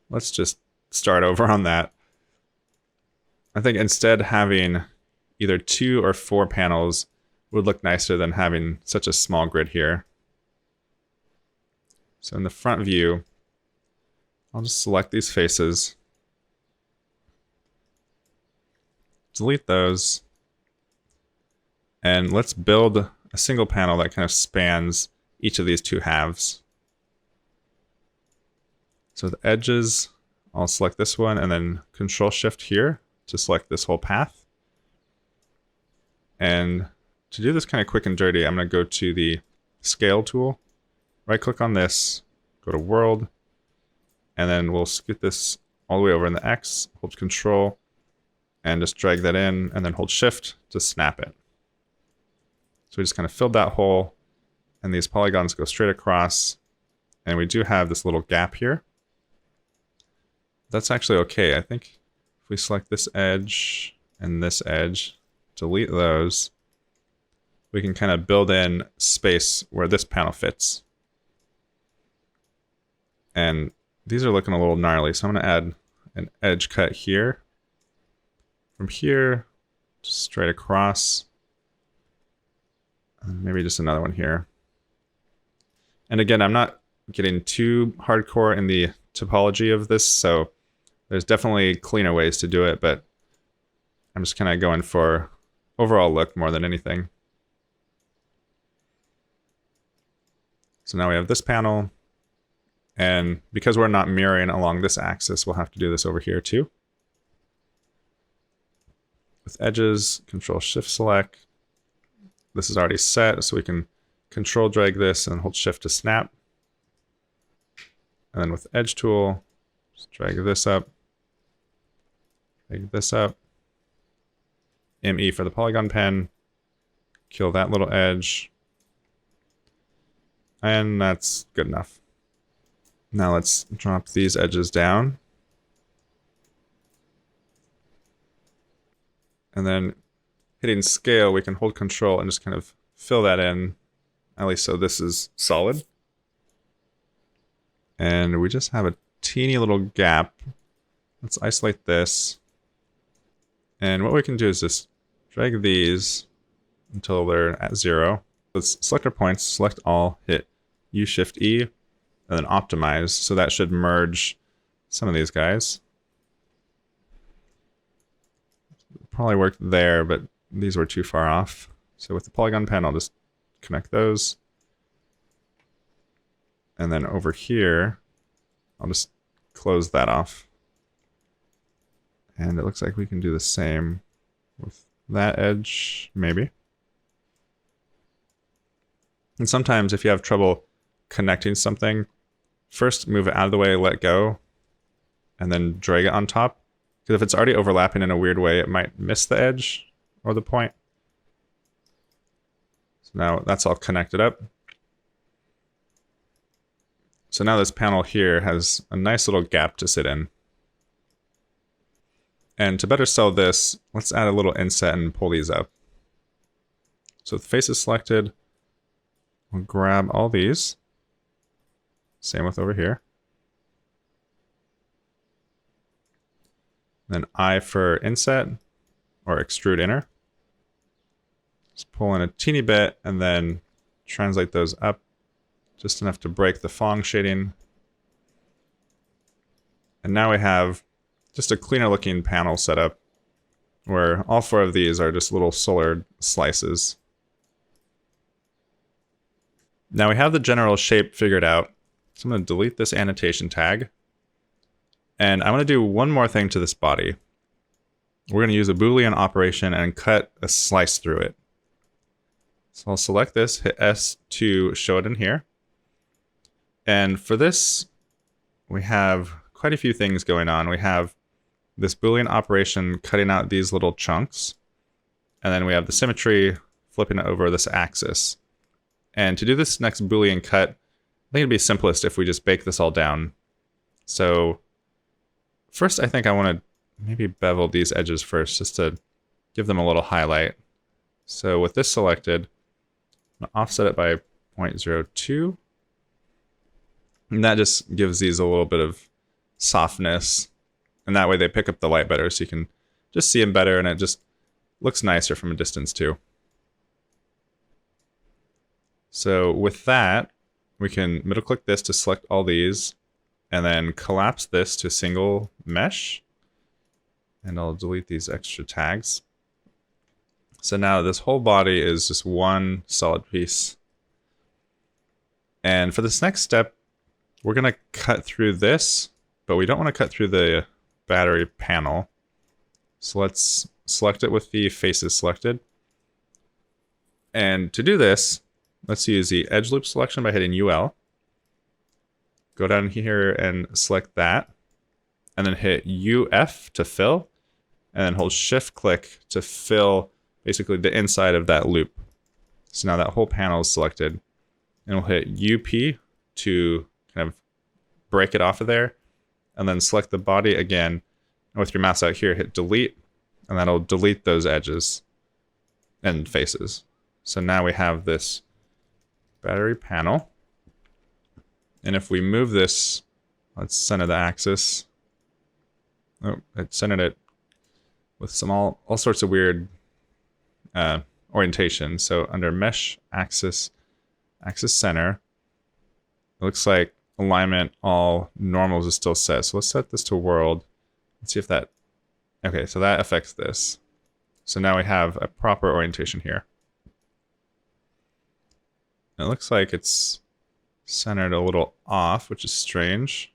let's just start over on that. I think instead having either 2 or 4 panels would look nicer than having such a small grid here. So in the front view, I'll just select these faces, delete those, and let's build a single panel that kind of spans each of these 2 halves. So the edges, I'll select this one and then Control-Shift here to select this whole path. And to do this kind of quick and dirty, I'm going to go to the Scale tool, right-click on this, go to World, and then we'll scoot this all the way over in the X, hold Control, and just drag that in, and then hold Shift to snap it. So we just kind of filled that hole, and these polygons go straight across, and we do have this little gap here. That's actually okay. I think if we select this edge and this edge, delete those, we can kind of build in space where this panel fits. And these are looking a little gnarly, so I'm going to add an edge cut here. From here, just straight across. And maybe just another one here. And again, I'm not getting too hardcore in the topology of this, so there's definitely cleaner ways to do it, but I'm just kind of going for overall look more than anything. So now we have this panel, and because we're not mirroring along this axis, we'll have to do this over here too. With edges, Control-Shift-Select. This is already set, so we can Control drag this and hold Shift to snap. And then with Edge tool, just drag this up, drag this up. ME for the polygon pen. Kill that little edge. And that's good enough. Now let's drop these edges down. And then hitting scale, we can hold Control and just kind of fill that in, at least so this is solid. And we just have a teeny little gap. Let's isolate this. And what we can do is just drag these until they're at 0. Let's select our points, select all, hit U-Shift-E, and then optimize. So that should merge some of these guys. Probably worked there, but these were too far off. So with the polygon pen, I'll just connect those. And then over here, I'll just close that off. And it looks like we can do the same with that edge, maybe. And sometimes if you have trouble connecting something, first move it out of the way, let go, and then drag it on top. Because if it's already overlapping in a weird way, it might miss the edge or the point. So now that's all connected up. So now this panel here has a nice little gap to sit in. And to better sell this, let's add a little inset and pull these up. So the face is selected. We'll grab all these. Same with over here. Then I for inset or extrude inner. Just pull in a teeny bit and then translate those up just enough to break the Phong shading. And now we have just a cleaner looking panel set up where all 4 of these are just little solar slices. Now we have the general shape figured out. So I'm going to delete this annotation tag. And I want to do one more thing to this body. We're going to use a Boolean operation and cut a slice through it. So I'll select this, hit S to show it in here. And for this, we have quite a few things going on. We have this Boolean operation cutting out these little chunks. And then we have the symmetry flipping it over this axis. And to do this next Boolean cut, I think it'd be simplest if we just bake this all down. So first, I think I want to maybe bevel these edges first just to give them a little highlight. So with this selected, I'm going to offset it by 0.02. And that just gives these a little bit of softness. And that way they pick up the light better, so you can just see them better, and it just looks nicer from a distance too. So with that, we can middle click this to select all these, and then collapse this to a single mesh. And I'll delete these extra tags. So now this whole body is just one solid piece. And for this next step, we're going to cut through this, but we don't want to cut through the battery panel. So let's select it with the faces selected. And to do this, let's use the edge loop selection by hitting UL. Go down here and select that. And then hit UF to fill. And then hold shift click to fill basically the inside of that loop. So now that whole panel is selected. And we'll hit UP to kind of break it off of there. And then select the body again. And with your mouse out here, hit delete. And that'll delete those edges and faces. So now we have this battery panel. And if we move this, let's center the axis. Oh, it centered it with some all sorts of weird orientation. So under mesh axis, axis center, it looks like alignment all normals is still set. So let's set this to world. Let's see if that, okay, so that affects this. So now we have a proper orientation here. It looks like it's centered a little off, which is strange.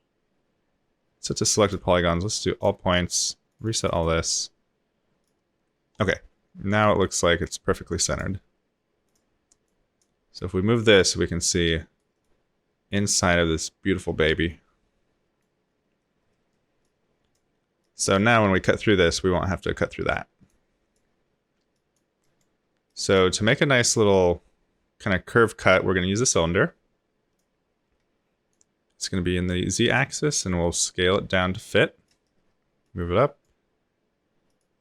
Set to selected polygons. Let's do all points, reset all this. Okay, now it looks like it's perfectly centered. So if we move this, we can see inside of this beautiful baby. So now when we cut through this, we won't have to cut through that. So to make a nice little kind of curve cut, we're going to use a cylinder. It's going to be in the Z-axis, and we'll scale it down to fit. Move it up.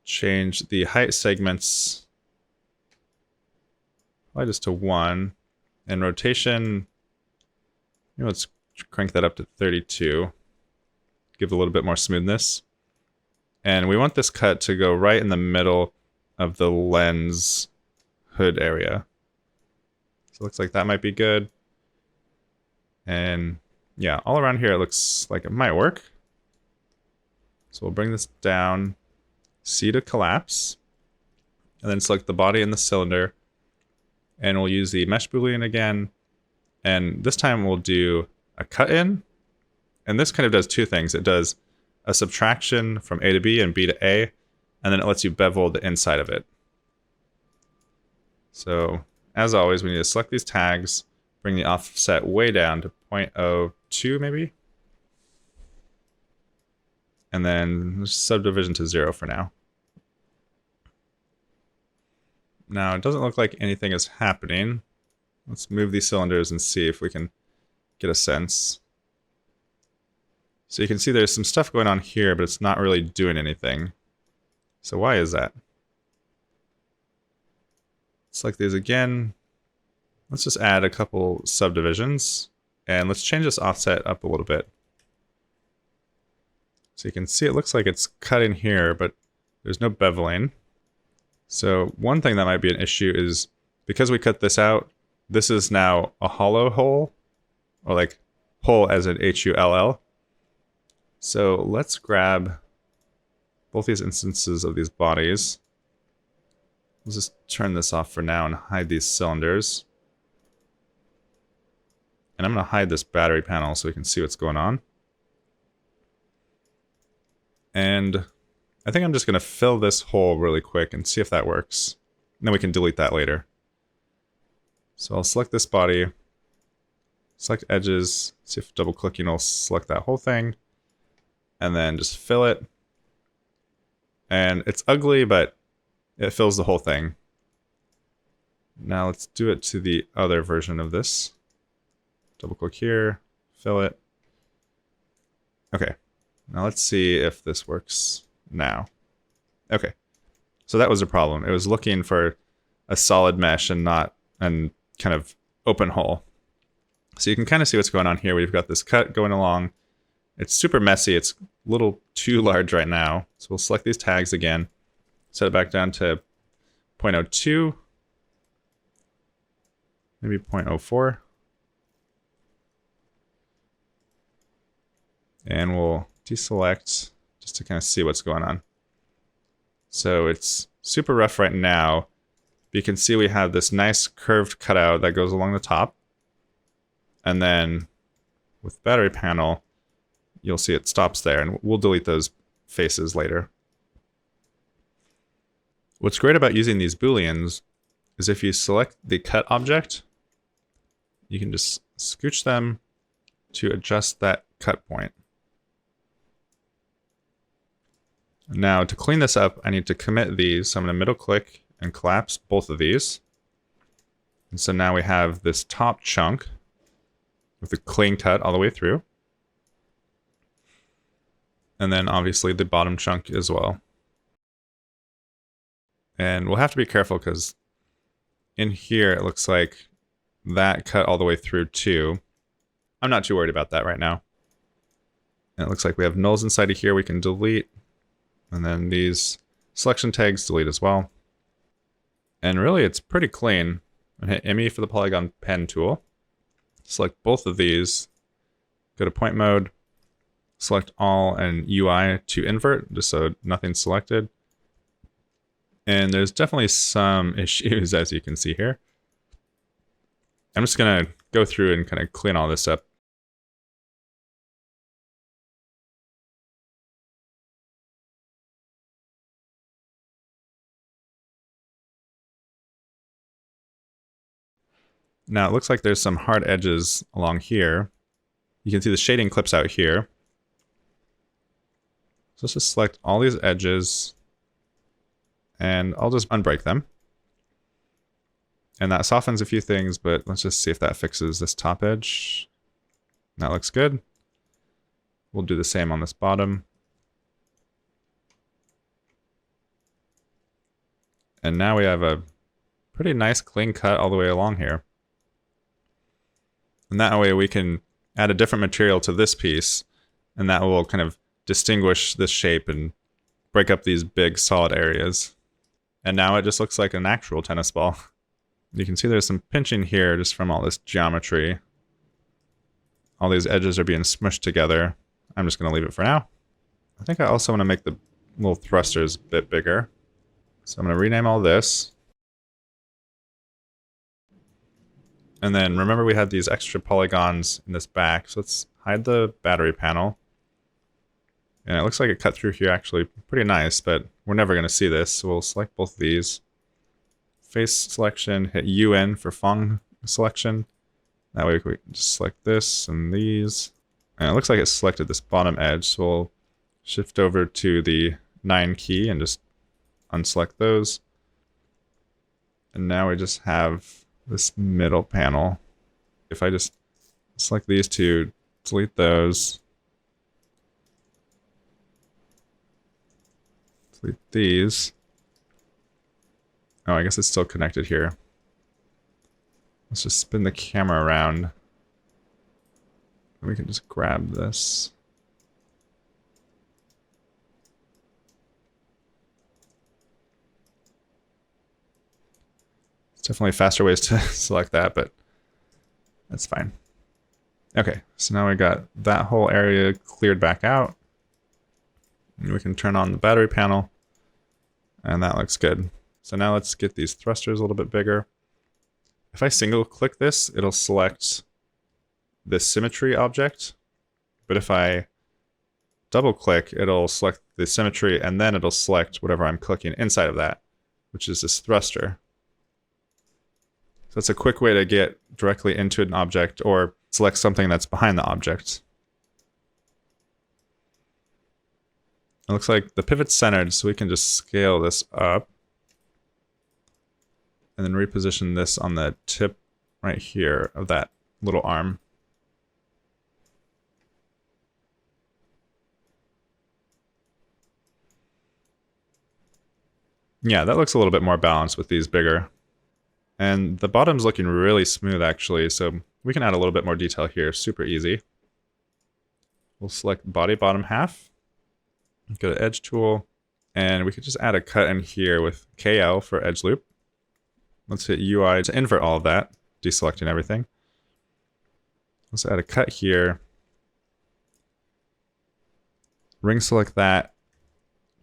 Change the height segments probably just to 1. And rotation, let's crank that up to 32. Give it a little bit more smoothness. And we want this cut to go right in the middle of the lens hood area. So it looks like that might be good. And yeah, all around here it looks like it might work. So we'll bring this down, C to collapse, and then select the body and the cylinder. And we'll use the mesh Boolean again. And this time we'll do a cut in. And this kind of does two things. It does a subtraction from A to B and B to A, and then it lets you bevel the inside of it. So as always, we need to select these tags, bring the offset way down to 0.02 maybe. And then subdivision to 0 for now. Now it doesn't look like anything is happening. Let's move these cylinders and see if we can get a sense. So you can see there's some stuff going on here, but it's not really doing anything. So why is that? Select these again. Let's just add a couple subdivisions. And let's change this offset up a little bit. So you can see it looks like it's cut in here, but there's no beveling. So one thing that might be an issue is because we cut this out, this is now a hollow hole, or like hole as in H-U-L-L. So let's grab both these instances of these bodies. Let's just turn this off for now and hide these cylinders. And I'm going to hide this battery panel so we can see what's going on. And I think I'm just going to fill this hole really quick and see if that works. And then we can delete that later. So I'll select this body, select edges, see if double clicking will select that whole thing, and then just fill it. And it's ugly, but it fills the whole thing. Now let's do it to the other version of this. Double click here, fill it. Okay, now let's see if this works now. Okay, so that was a problem. It was looking for a solid mesh and not an kind of open hole. So you can kind of see what's going on here. We've got this cut going along. It's super messy. It's a little too large right now. So we'll select these tags again, set it back down to 0.02, maybe 0.04. And we'll deselect just to kind of see what's going on. So it's super rough right now. But you can see we have this nice curved cutout that goes along the top. And then with battery panel, you'll see it stops there, and we'll delete those faces later. What's great about using these Booleans is if you select the cut object, you can just scooch them to adjust that cut point. Now to clean this up, I need to commit these. So I'm going to middle click and collapse both of these. And so now we have this top chunk with a clean cut all the way through. And then obviously the bottom chunk as well. And we'll have to be careful because in here it looks like that cut all the way through too. I'm not too worried about that right now. And it looks like we have nulls inside of here we can delete. And then these selection tags delete as well. And really it's pretty clean. I'm going to hit ME for the Polygon Pen Tool. Select both of these. Go to point mode. Select all and UI to invert, just so nothing's selected. And there's definitely some issues, as you can see here. I'm just going to go through and kind of clean all this up. Now it looks like there's some hard edges along here. You can see the shading clips out here. So let's just select all these edges and I'll just unbreak them. And that softens a few things, but let's just see if that fixes this top edge. That looks good. We'll do the same on this bottom. And now we have a pretty nice clean cut all the way along here. And that way we can add a different material to this piece, and that will kind of distinguish this shape and break up these big solid areas. And now it just looks like an actual tennis ball. You can see there's some pinching here just from all this geometry. All these edges are being smushed together. I'm just going to leave it for now. I think I also want to make the little thrusters a bit bigger. So I'm going to rename all this. And then remember we had these extra polygons in this back. So let's hide the battery panel. And it looks like it cut through here actually pretty nice, but we're never going to see this. So we'll select both of these. Face selection, hit UN for Fong selection. That way we can just select this and these. And it looks like it selected this bottom edge. So we'll shift over to the 9 key and just unselect those. And now we just have this middle panel. If I just select these two, delete those, delete these. Oh, I guess it's still connected here. Let's just spin the camera around. And we can just grab this. definitely faster ways to select that, but that's fine. Okay, so now we got that whole area cleared back out. And we can turn on the battery panel, and that looks good. So now let's get these thrusters a little bit bigger. If I single click this, it'll select this symmetry object, but if I double click, it'll select the symmetry, and then it'll select whatever I'm clicking inside of that, which is this thruster. So it's a quick way to get directly into an object or select something that's behind the object. It looks like the pivot's centered, so we can just scale this up and then reposition this on the tip right here of that little arm. Yeah, that looks a little bit more balanced with these bigger. And the bottom's looking really smooth actually, so we can add a little bit more detail here, super easy. We'll select body bottom half, go to edge tool, and we could just add a cut in here with KL for edge loop. Let's hit UI to invert all of that, deselecting everything. Let's add a cut here. Ring select that,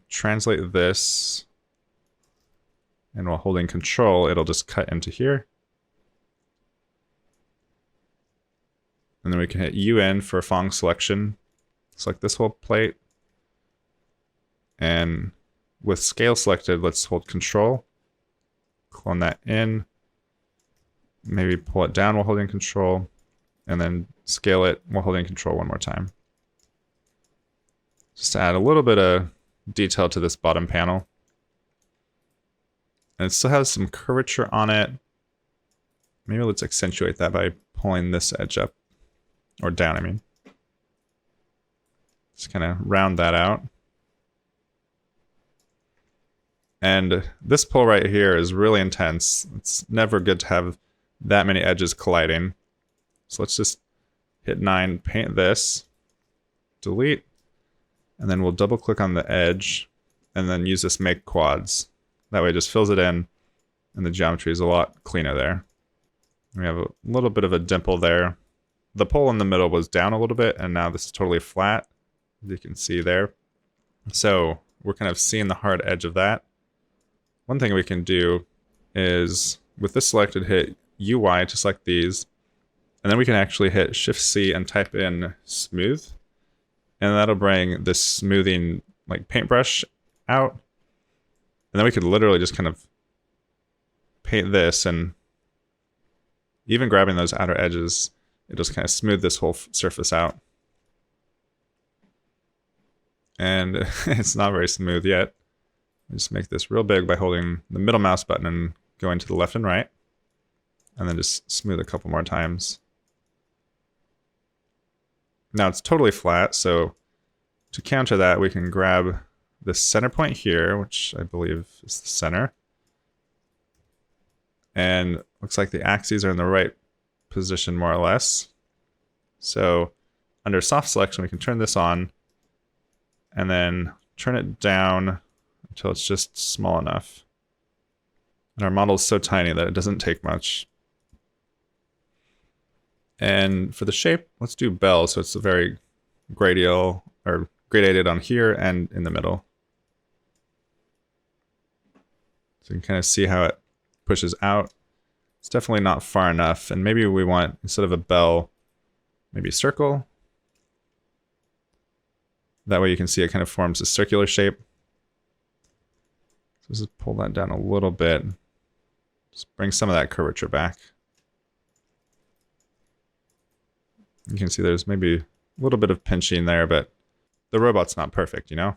translate this, and while holding control, it'll just cut into here. And then we can hit UN for Phong selection. Select this whole plate. And with scale selected, let's hold control. Clone that in. Maybe pull it down while holding control. And then scale it while holding control one more time. Just to add a little bit of detail to this bottom panel. And it still has some curvature on it. Maybe let's accentuate that by pulling this edge up. Or down, I mean. Just kind of round that out. And this pull right here is really intense. It's never good to have that many edges colliding. So let's just hit 9, paint this, delete, and then we'll double click on the edge and then use this make quads. That way it just fills it in, and the geometry is a lot cleaner there. We have a little bit of a dimple there. The pole in the middle was down a little bit, and now this is totally flat, as you can see there. So we're kind of seeing the hard edge of that. One thing we can do is, with this selected, hit UI to select these, and then we can actually hit Shift-C and type in smooth, and that'll bring this smoothing like paintbrush out. And then we could literally just kind of paint this, and even grabbing those outer edges, it just kind of smooth this whole surface out. And it's not very smooth yet. Just make this real big by holding the middle mouse button and going to the left and right. And then just smooth a couple more times. Now it's totally flat, so to counter that, we can grab this center point here, which I believe is the center. And looks like the axes are in the right position more or less. So under soft selection, we can turn this on and then turn it down until it's just small enough. And our model is so tiny that it doesn't take much. And for the shape, let's do bell, so it's a very gradial or gradated on here and in the middle. So you can kind of see how it pushes out. It's definitely not far enough, and maybe we want, instead of a bell, maybe a circle. That way you can see it kind of forms a circular shape. So let's just pull that down a little bit. Just bring some of that curvature back. You can see there's maybe a little bit of pinching there, but the robot's not perfect, you know?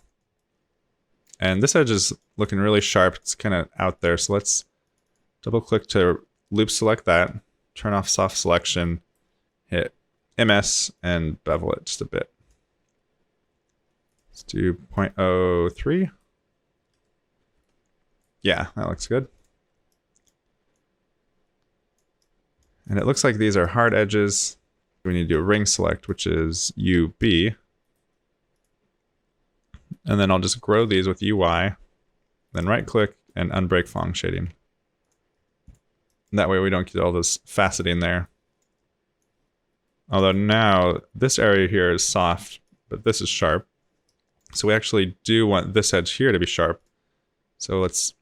And this edge is looking really sharp. It's kind of out there. So let's double click to loop select that, turn off soft selection, hit MS, and bevel it just a bit. Let's do 0.03. Yeah, that looks good. And it looks like these are hard edges. We need to do a ring select, which is UB. And then I'll just grow these with UI, then right click and unbreak Phong shading. That way we don't get all this faceting there. Although now this area here is soft, but this is sharp. So we actually do want this edge here to be sharp. So let's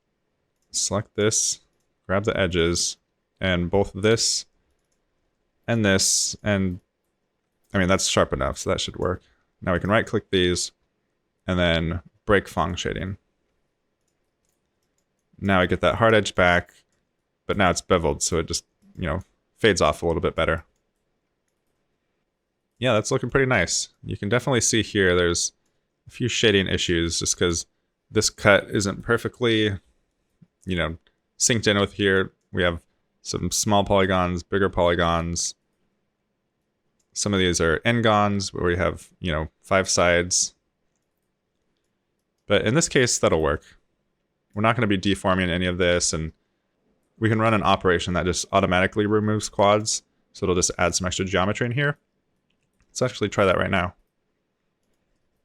select this, grab the edges, and both this and this, and I mean, that's sharp enough, so that should work. Now we can right click these and then break Phong shading. Now I get that hard edge back, but now it's beveled, so it just, you know, fades off a little bit better. Yeah, that's looking pretty nice. You can definitely see here there's a few shading issues just because this cut isn't perfectly, you know, synced in with here. We have some small polygons, bigger polygons. Some of these are n-gons where we have, you know, 5 sides. But in this case, that'll work. We're not going to be deforming any of this, and we can run an operation that just automatically removes quads. So it'll just add some extra geometry in here. Let's actually try that right now.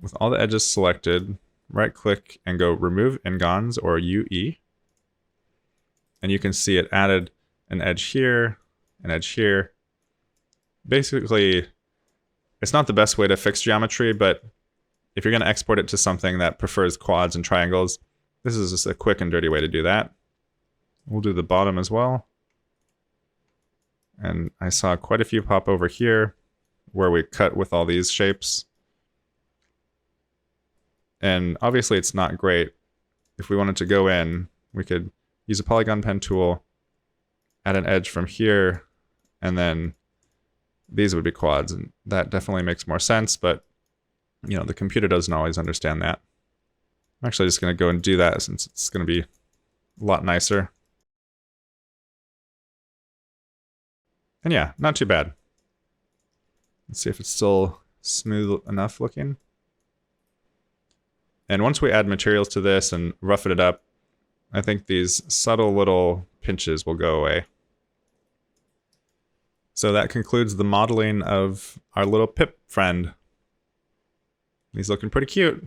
With all the edges selected, right click and go remove n-gons or UE. And you can see it added an edge here, an edge here. Basically, it's not the best way to fix geometry, but if you're going to export it to something that prefers quads and triangles, this is just a quick and dirty way to do that. We'll do the bottom as well. And I saw quite a few pop over here where we cut with all these shapes. And obviously it's not great. If we wanted to go in, we could use a Polygon Pen Tool, add an edge from here, and then these would be quads. And that definitely makes more sense, but you know, the computer doesn't always understand that. I'm actually just going to go and do that since it's going to be a lot nicer. And yeah, not too bad. Let's see if it's still smooth enough looking. And once we add materials to this and roughen it up, I think these subtle little pinches will go away. So that concludes the modeling of our little pip friend. He's looking pretty cute.